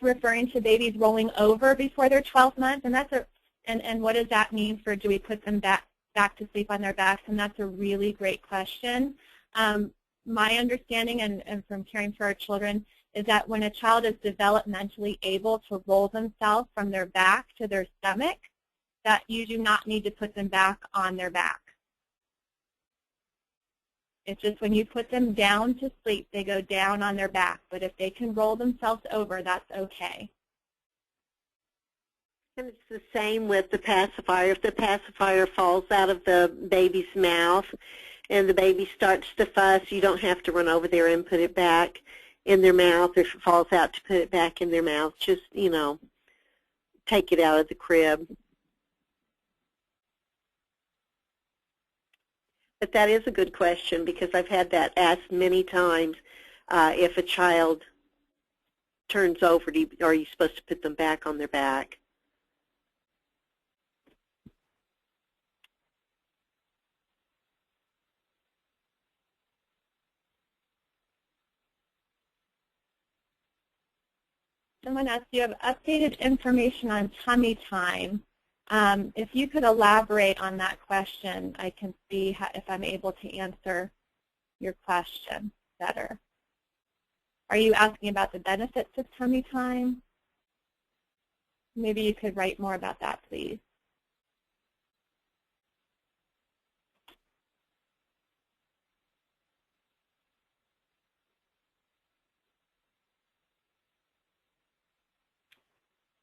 referring to babies rolling over before their 12th month, and that's and what does that mean for, do we put them back to sleep on their backs? And that's a really great question. My understanding and from caring for our children is that when a child is developmentally able to roll themselves from their back to their stomach, that you do not need to put them back on their back. It's just when you put them down to sleep, they go down on their back. But if they can roll themselves over, that's okay. And it's the same with the pacifier. If the pacifier falls out of the baby's mouth and the baby starts to fuss, you don't have to run over there and put it back in their mouth. If it falls out, to put it back in their mouth. Just, you know, take it out of the crib. But that is a good question, because I've had that asked many times. If a child turns over, are you supposed to put them back on their back? Someone asked, do you have updated information on tummy time? If you could elaborate on that question, I can see if I'm able to answer your question better. Are you asking about the benefits of tummy time? Maybe you could write more about that, please.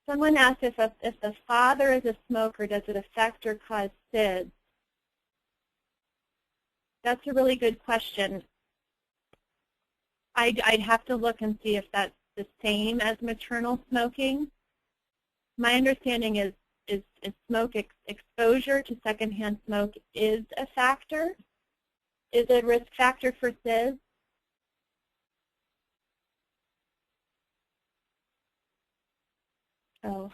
Someone asked if the father is a smoker, does it affect or cause SIDS? That's a really good question. I'd have to look and see if that's the same as maternal smoking. My understanding is smoke exposure to secondhand smoke is a factor, is a risk factor for SIDS. Oh,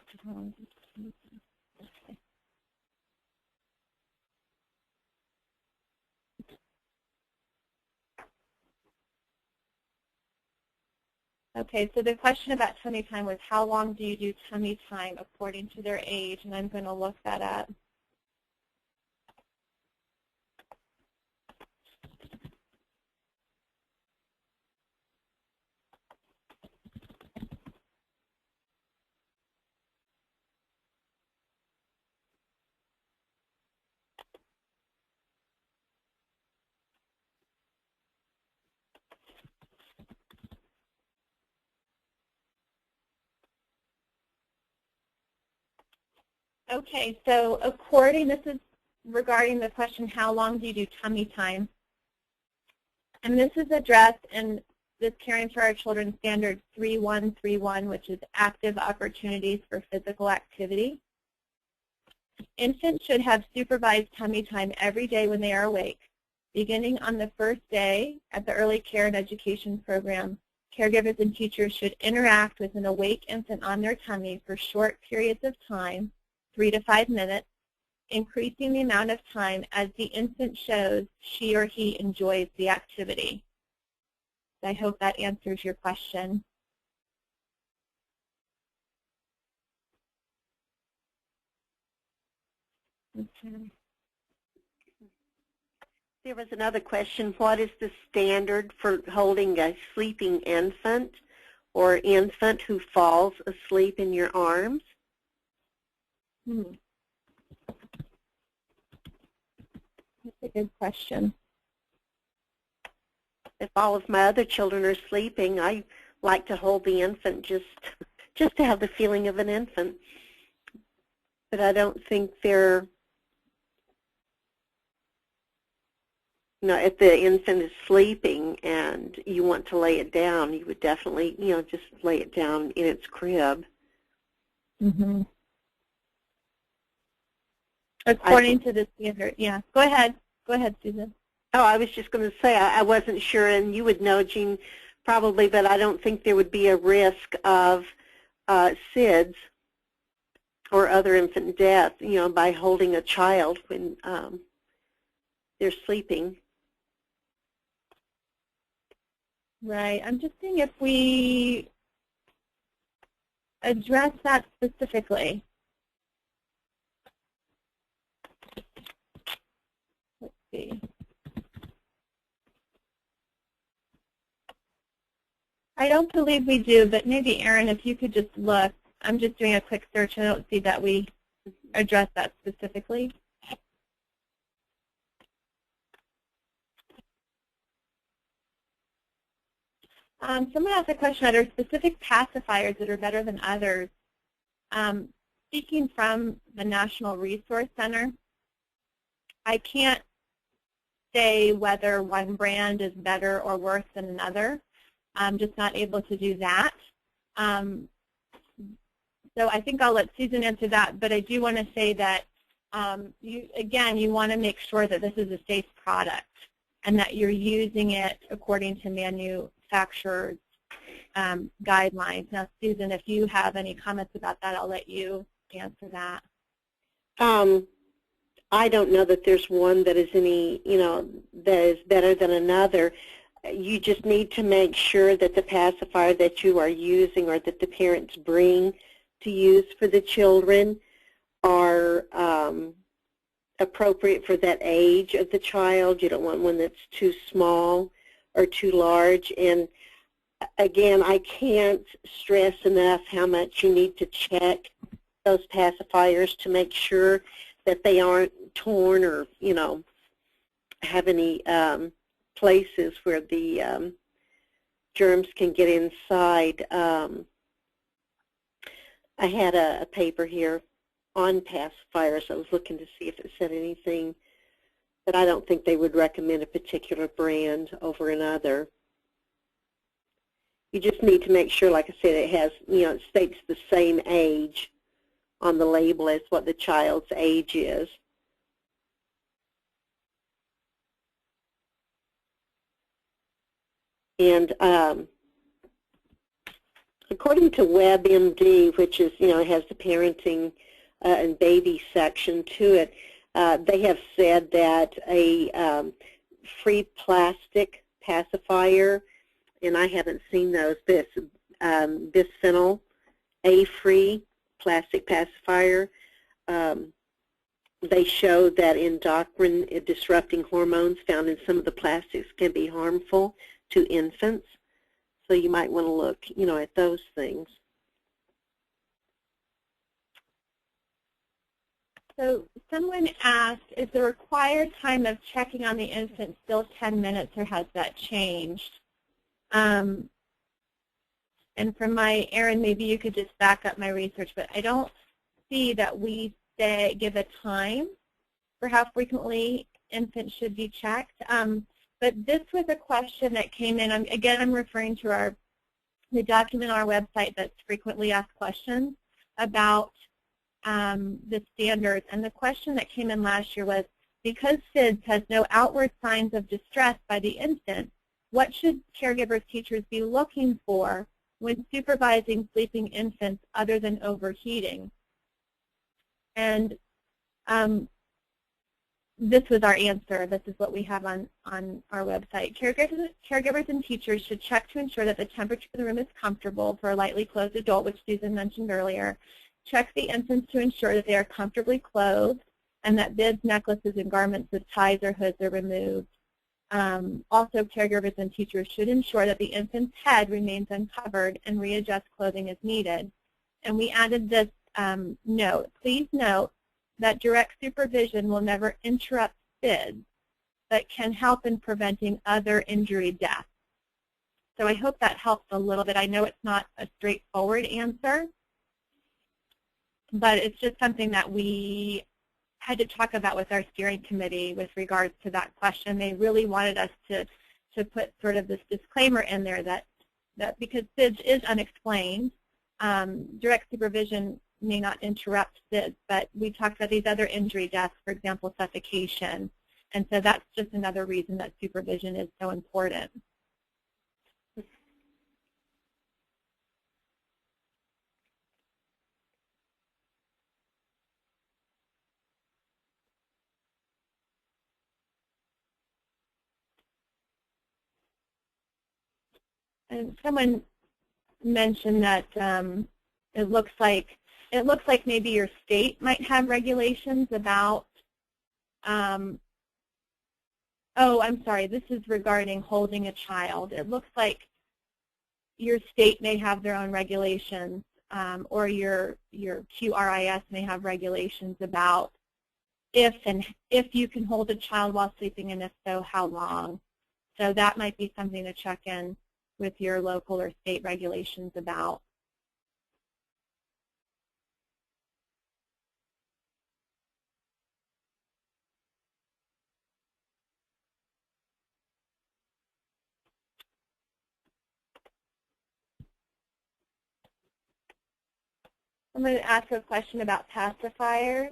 okay, so the question about tummy time was how long do you do tummy time according to their age, and I'm going to look that up. Okay, so this is regarding the question, how long do you do tummy time? And this is addressed in this Caring for Our Children standard 3131, which is active opportunities for physical activity. Infants should have supervised tummy time every day when they are awake. Beginning on the first day at the Early Care and Education Program, caregivers and teachers should interact with an awake infant on their tummy for short periods of time, 3 to 5 minutes, increasing the amount of time as the infant shows she or he enjoys the activity. I hope that answers your question. Okay. There was another question. What is the standard for holding a sleeping infant or infant who falls asleep in your arms? That's a good question. If all of my other children are sleeping, I like to hold the infant just to have the feeling of an infant. But I don't think they're, if the infant is sleeping and you want to lay it down, you would definitely, just lay it down in its crib. Mm-hmm. According to the standard, yeah. Go ahead. Go ahead, Susan. Oh, I was just going to say I wasn't sure, and you would know, Jean, probably, but I don't think there would be a risk of SIDS or other infant death, by holding a child when they're sleeping. Right. I'm just seeing if we address that specifically. Let's see. I don't believe we do, but maybe, Erin, if you could just look. I'm just doing a quick search, and I don't see that we address that specifically. Someone asked a question, are there specific pacifiers that are better than others? Speaking from the National Resource Center, I can't say whether one brand is better or worse than another. I'm just not able to do that. So I think I'll let Susan answer that, but I do want to say that, you want to make sure that this is a safe product and that you're using it according to manufacturer's guidelines. Now, Susan, if you have any comments about that, I'll let you answer that. I don't know that there's one that is any, that is better than another. You just need to make sure that the pacifier that you are using or that the parents bring to use for the children are appropriate for that age of the child. You don't want one that's too small or too large. And again, I can't stress enough how much you need to check those pacifiers to make sure that they aren't torn or, have any places where the germs can get inside. I had a paper here on pacifiers. I was looking to see if it said anything, but I don't think they would recommend a particular brand over another. You just need to make sure, like I said, it has, it states the same age on the label as what the child's age is. And according to WebMD, which is, has the parenting and baby section to it, they have said that a free plastic pacifier, and I haven't seen those, bisphenol A-free plastic pacifier, they show that endocrine disrupting hormones found in some of the plastics can be harmful to infants. So you might want to look, at those things. So someone asked, is the required time of checking on the infant still 10 minutes, or has that changed? And from my, Erin, maybe you could just back up my research, but I don't see that we give a time for how frequently infants should be checked. But this was a question that came in. Again, I'm referring to the document on our website that's frequently asked questions about the standards. And the question that came in last year was, because SIDS has no outward signs of distress by the infant, what should caregivers, teachers be looking for when supervising sleeping infants other than overheating? And this was our answer. This is what we have on our website. Caregivers and teachers should check to ensure that the temperature of the room is comfortable for a lightly clothed adult, which Susan mentioned earlier. Check the infants to ensure that they are comfortably clothed and that bibs, necklaces, and garments with ties or hoods are removed. Also, caregivers and teachers should ensure that the infant's head remains uncovered and readjust clothing as needed. And we added this note. Please note that direct supervision will never interrupt SIDS, but can help in preventing other injury deaths. So I hope that helps a little bit. I know it's not a straightforward answer, but it's just something that we had to talk about with our steering committee with regards to that question. They really wanted us to put sort of this disclaimer in there that because SIDS is unexplained, direct supervision may not interrupt SIDS, but we talked about these other injury deaths, for example, suffocation. And so that's just another reason that supervision is so important. And someone mentioned that it looks like maybe your state might have regulations about. Oh, I'm sorry. This is regarding holding a child. It looks like your state may have their own regulations, or your QRIS may have regulations about if you can hold a child while sleeping, and if so, how long. So that might be something to check in with your local or state regulations about. I'm going to ask a question about pacifiers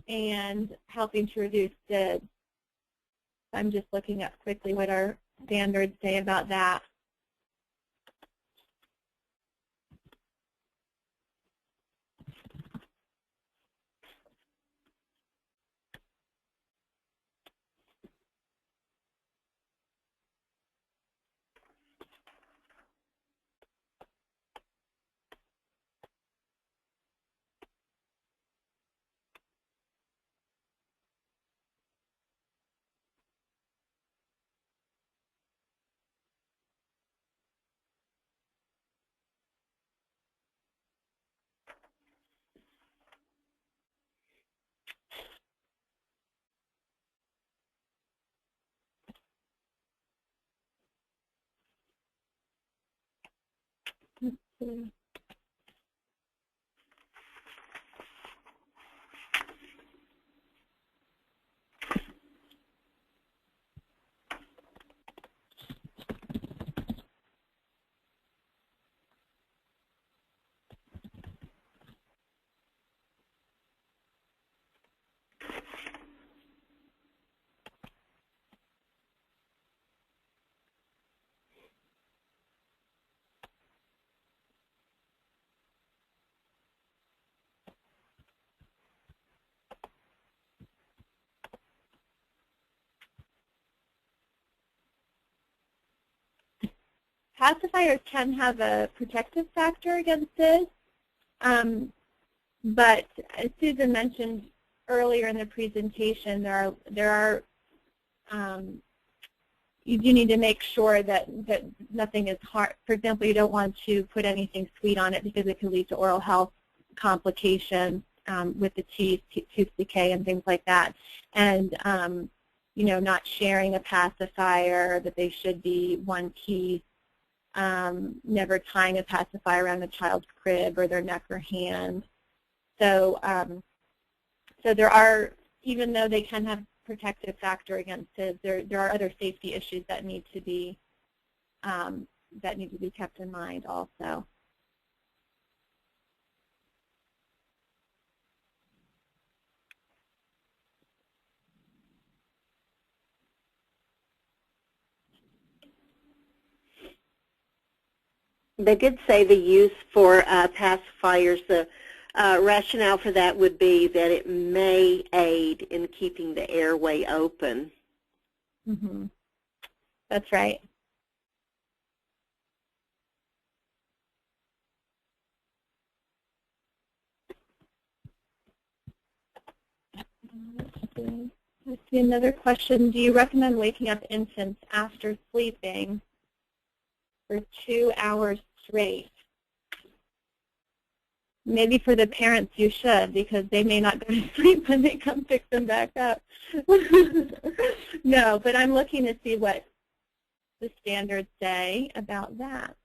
and helping to reduce SIDS. I'm just looking up quickly what our standards say about that. Let's see. Pacifiers can have a protective factor against SIDS, but as Susan mentioned earlier in the presentation, you do need to make sure that nothing is hard. For example, you don't want to put anything sweet on it because it can lead to oral health complications with the teeth, tooth decay, and things like that. And you know, not sharing a pacifier, that they should be one piece. Never tying a pacifier around a child's crib or their neck or hand. So, so there are, even though they can have protective factor against SIDS. There are other safety issues that need to be kept in mind also. They did say the use for pacifiers, the rationale for that would be that it may aid in keeping the airway open. Mm-hmm. That's right. Let's see another question. Do you recommend waking up infants after sleeping for 2 hours straight? Maybe for the parents you should, because they may not go to sleep when they come pick them back up. No, but I'm looking to see what the standards say about that.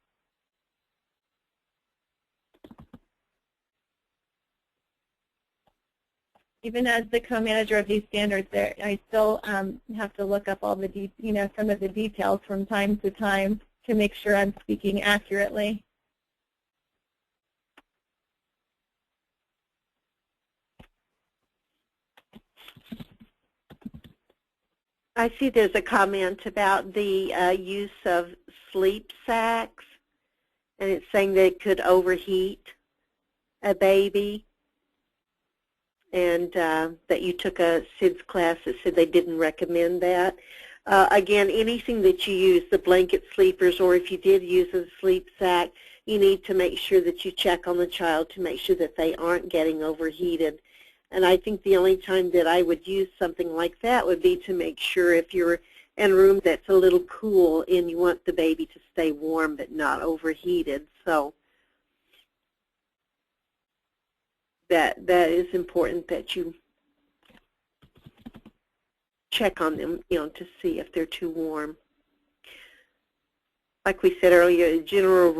Even as the co-manager of these standards, I still have to look up all the, some of the details from time to time to make sure I'm speaking accurately. I see there's a comment about the use of sleep sacks, and it's saying that it could overheat a baby, and that you took a SIDS class that said they didn't recommend that. Again, anything that you use, the blanket sleepers, or if you did use a sleep sack, you need to make sure that you check on the child to make sure that they aren't getting overheated. And I think the only time that I would use something like that would be to make sure if you're in a room that's a little cool and you want the baby to stay warm but not overheated. So that is important that you check on them, to see if they're too warm. Like we said earlier, a general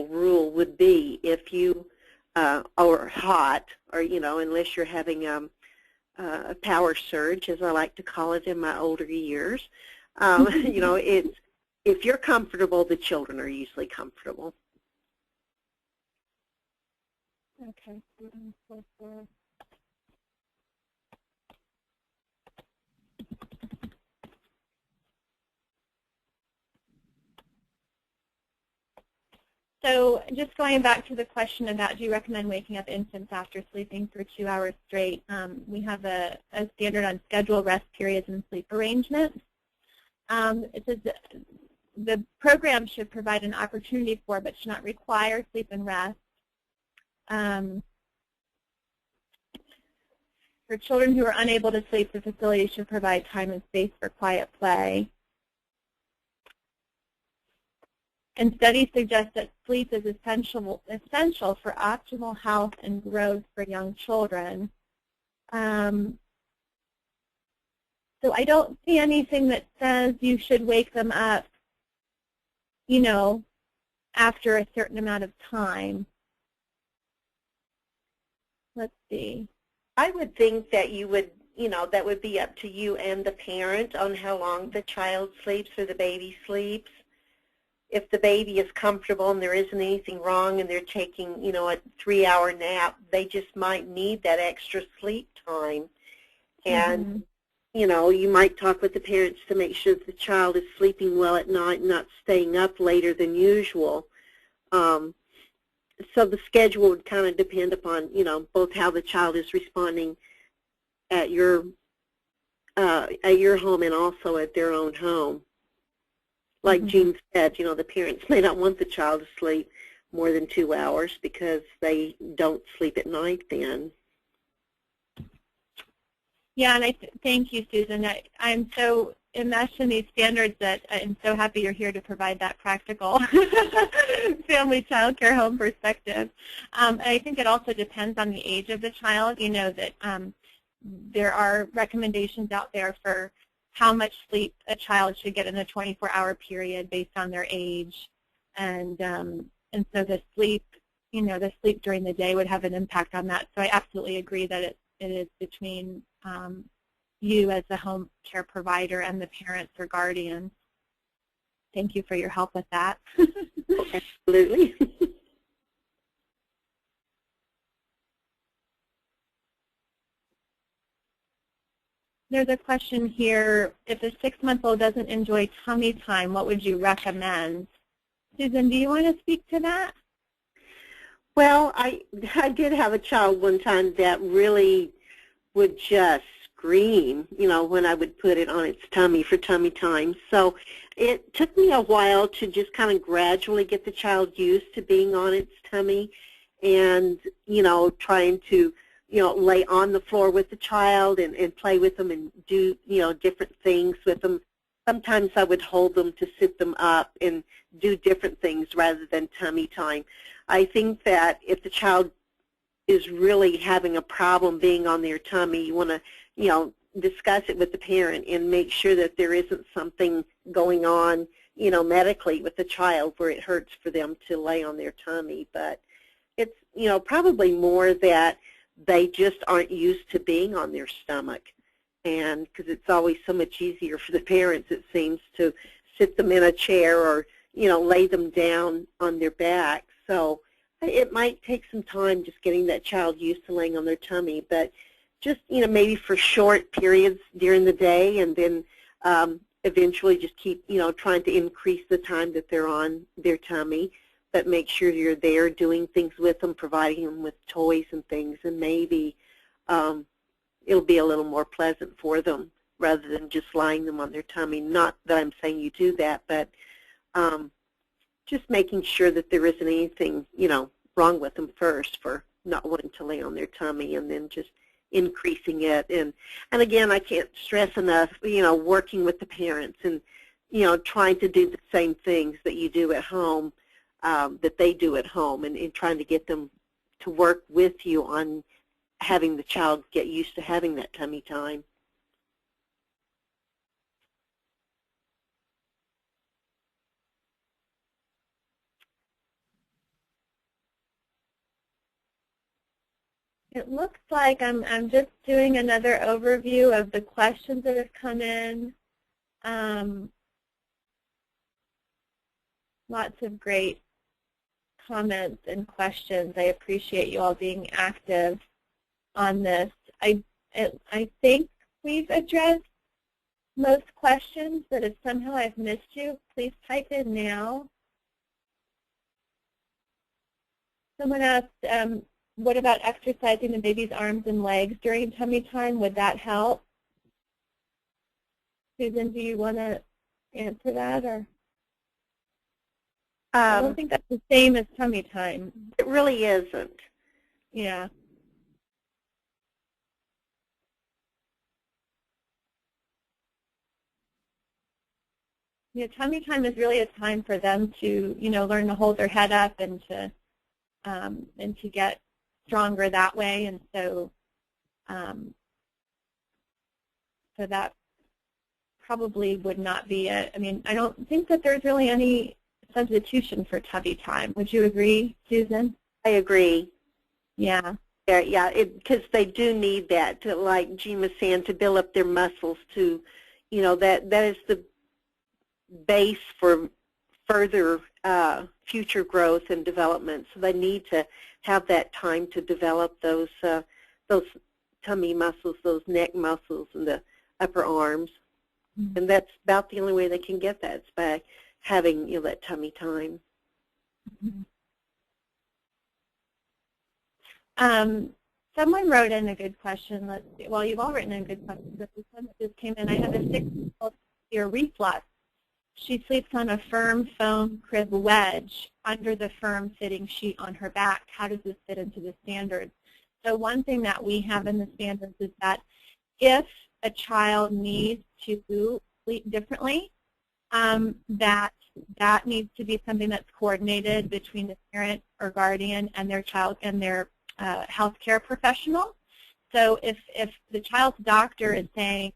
rule would be if you are hot, or unless you're having a power surge, as I like to call it in my older years, it's if you're comfortable, the children are usually comfortable. Okay. So just going back to the question about do you recommend waking up infants after sleeping for 2 hours straight, we have a standard on scheduled rest periods and sleep arrangements. It says the program should provide an opportunity for, but should not require, sleep and rest. For children who are unable to sleep, the facility should provide time and space for quiet play. And studies suggest that sleep is essential for optimal health and growth for young children. So I don't see anything that says you should wake them up, after a certain amount of time. Let's see. I would think that you would, that would be up to you and the parent on how long the child sleeps or the baby sleeps. If the baby is comfortable and there isn't anything wrong and they're taking, a 3-hour nap, they just might need that extra sleep time. And, you might talk with the parents to make sure that the child is sleeping well at night and not staying up later than usual. So the schedule would kind of depend upon, both how the child is responding at your home and also at their own home. Like Jean said, the parents may not want the child to sleep more than 2 hours because they don't sleep at night then. Yeah, and thank you, Susan. I'm so enmeshed in these standards that I'm so happy you're here to provide that practical family child care home perspective. And I think it also depends on the age of the child. That there are recommendations out there for how much sleep a child should get in a 24-hour period based on their age, and so the sleep during the day would have an impact on that. So I absolutely agree that it is between you as the home care provider and the parents or guardians. Thank you for your help with that. Absolutely. There's a question here, if a 6-month-old doesn't enjoy tummy time, what would you recommend? Susan, do you want to speak to that? Well, I did have a child one time that really would just scream, when I would put it on its tummy for tummy time. So it took me a while to just kind of gradually get the child used to being on its tummy and, trying to, lay on the floor with the child and play with them and do, different things with them. Sometimes I would hold them to sit them up and do different things rather than tummy time. I think that if the child is really having a problem being on their tummy, you want to, discuss it with the parent and make sure that there isn't something going on, medically with the child where it hurts for them to lay on their tummy. But it's, probably more that they just aren't used to being on their stomach. And because it's always so much easier for the parents, it seems, to sit them in a chair or, lay them down on their back. So it might take some time just getting that child used to laying on their tummy, but just, maybe for short periods during the day, and then eventually just keep, trying to increase the time that they're on their tummy, but make sure you're there doing things with them, providing them with toys and things, and maybe it'll be a little more pleasant for them rather than just lying them on their tummy. Not that I'm saying you do that, but just making sure that there isn't anything, wrong with them first for not wanting to lay on their tummy, and then just increasing it. And again, I can't stress enough, working with the parents and, trying to do the same things that you do at home, that they do at home, and trying to get them to work with you on having the child get used to having that tummy time. It looks like I'm just doing another overview of the questions that have come in. Lots of great comments and questions. I appreciate you all being active on this. I think we've addressed most questions, but if somehow I've missed you, please type in now. Someone asked, what about exercising the baby's arms and legs during tummy time? Would that help? Susan, do you want to answer that? Or I don't think that's the same as tummy time. It really isn't. Yeah. Yeah, tummy time is really a time for them to, learn to hold their head up and to get stronger that way, and so that probably would not be I don't think that there's really any substitution for tummy time. Would you agree, Susan? I agree. Yeah. Yeah, because they do need that to, like Jean was saying, to build up their muscles to, that is the base for further future growth and development. So they need to have that time to develop those tummy muscles, those neck muscles, and the upper arms. Mm-hmm. And that's about the only way they can get that, is by having that tummy time. Mm-hmm. Someone wrote in a good question. Let's see. Well, you've all written in good questions, but this one that just came in. I have a 6-month-old severe reflux. She sleeps on a firm foam crib wedge under the firm fitting sheet on her back. How does this fit into the standards? So one thing that we have in the standards is that if a child needs to sleep differently, that needs to be something that's coordinated between the parent or guardian and their child and their healthcare professional. So if the child's doctor is saying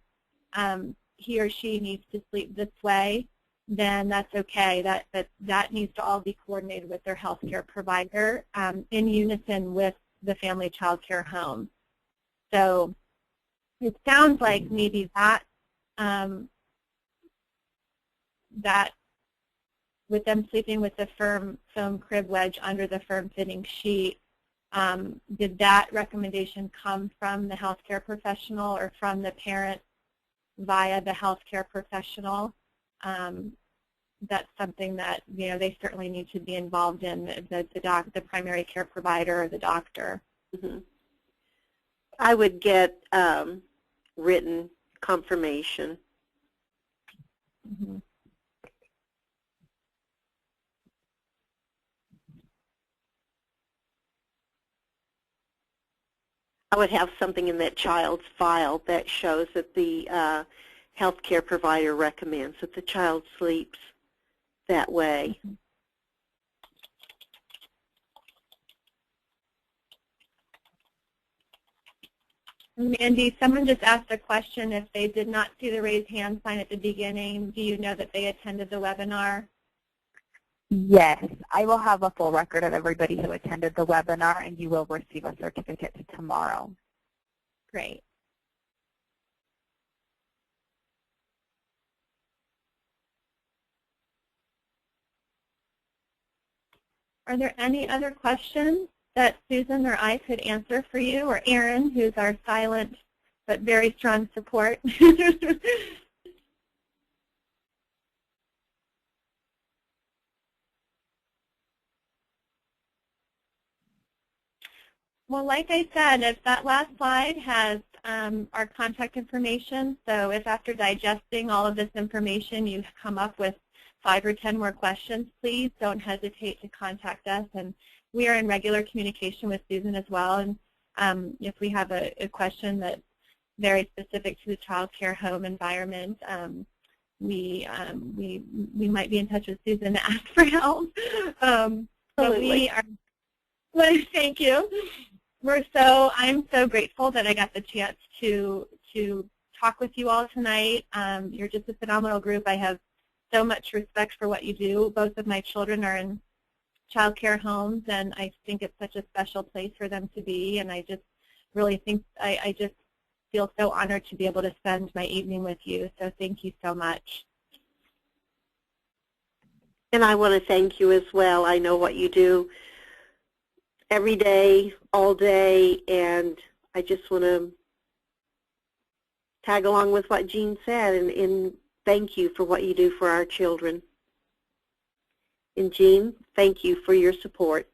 he or she needs to sleep this way, then that's okay. That needs to all be coordinated with their healthcare provider in unison with the family child care home. So it sounds like maybe that that with them sleeping with the firm foam crib wedge under the firm fitting sheet, did that recommendation come from the healthcare professional or from the parent via the healthcare professional? That's something that they certainly need to be involved in, the primary care provider or the doctor. Mm-hmm. I would get written confirmation. Mm-hmm. I would have something in that child's file that shows that the healthcare provider recommends that the child sleeps that way. Mandy, someone just asked a question. If they did not see the raised hand sign at the beginning, do you know that they attended the webinar? Yes, I will have a full record of everybody who attended the webinar, and you will receive a certificate tomorrow. Great. Are there any other questions that Susan or I could answer for you, or Erin, who's our silent but very strong support? Well, like I said, if that last slide has our contact information, so if after digesting all of this information you come up with 5 or 10 more questions, please don't hesitate to contact us. And we are in regular communication with Susan as well. And if we have a question that's very specific to the child care home environment, we might be in touch with Susan to ask for help. But we are. Well, thank you. I'm so grateful that I got the chance to talk with you all tonight. You're just a phenomenal group. I have so much respect for what you do. Both of my children are in child care homes, and I think it's such a special place for them to be. And I just really think I just feel so honored to be able to spend my evening with you. So thank you so much. And I want to thank you as well. I know what you do every day, all day, and I just want to tag along with what Jean said and thank you for what you do for our children. And Jean, thank you for your support.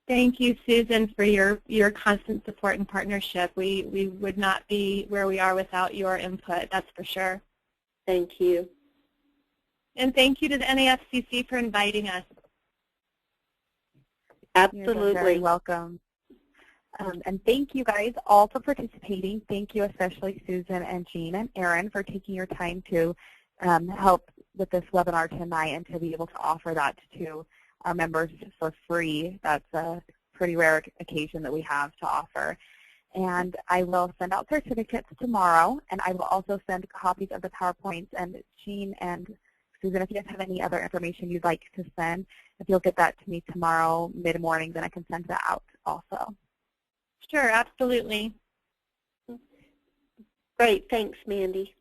Thank you, Susan, for your constant support and partnership. We would not be where we are without your input, that's for sure. Thank you. And thank you to the NAFCC for inviting us. Absolutely. You're very welcome. And thank you guys all for participating. Thank you especially Susan and Jean and Erin for taking your time to help with this webinar tonight and to be able to offer that to our members for free. That's a pretty rare occasion that we have to offer. And I will send out certificates tomorrow, and I will also send copies of the PowerPoints. And Jean and Susan, if you guys have any other information you'd like to send, if you'll get that to me tomorrow mid-morning, then I can send that out also. Sure, absolutely. Great, thanks, Mandy.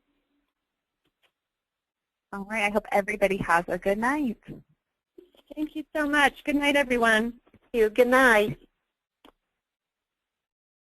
All right, I hope everybody has a good night. Thank you so much. Good night, everyone. Thank you. Good night.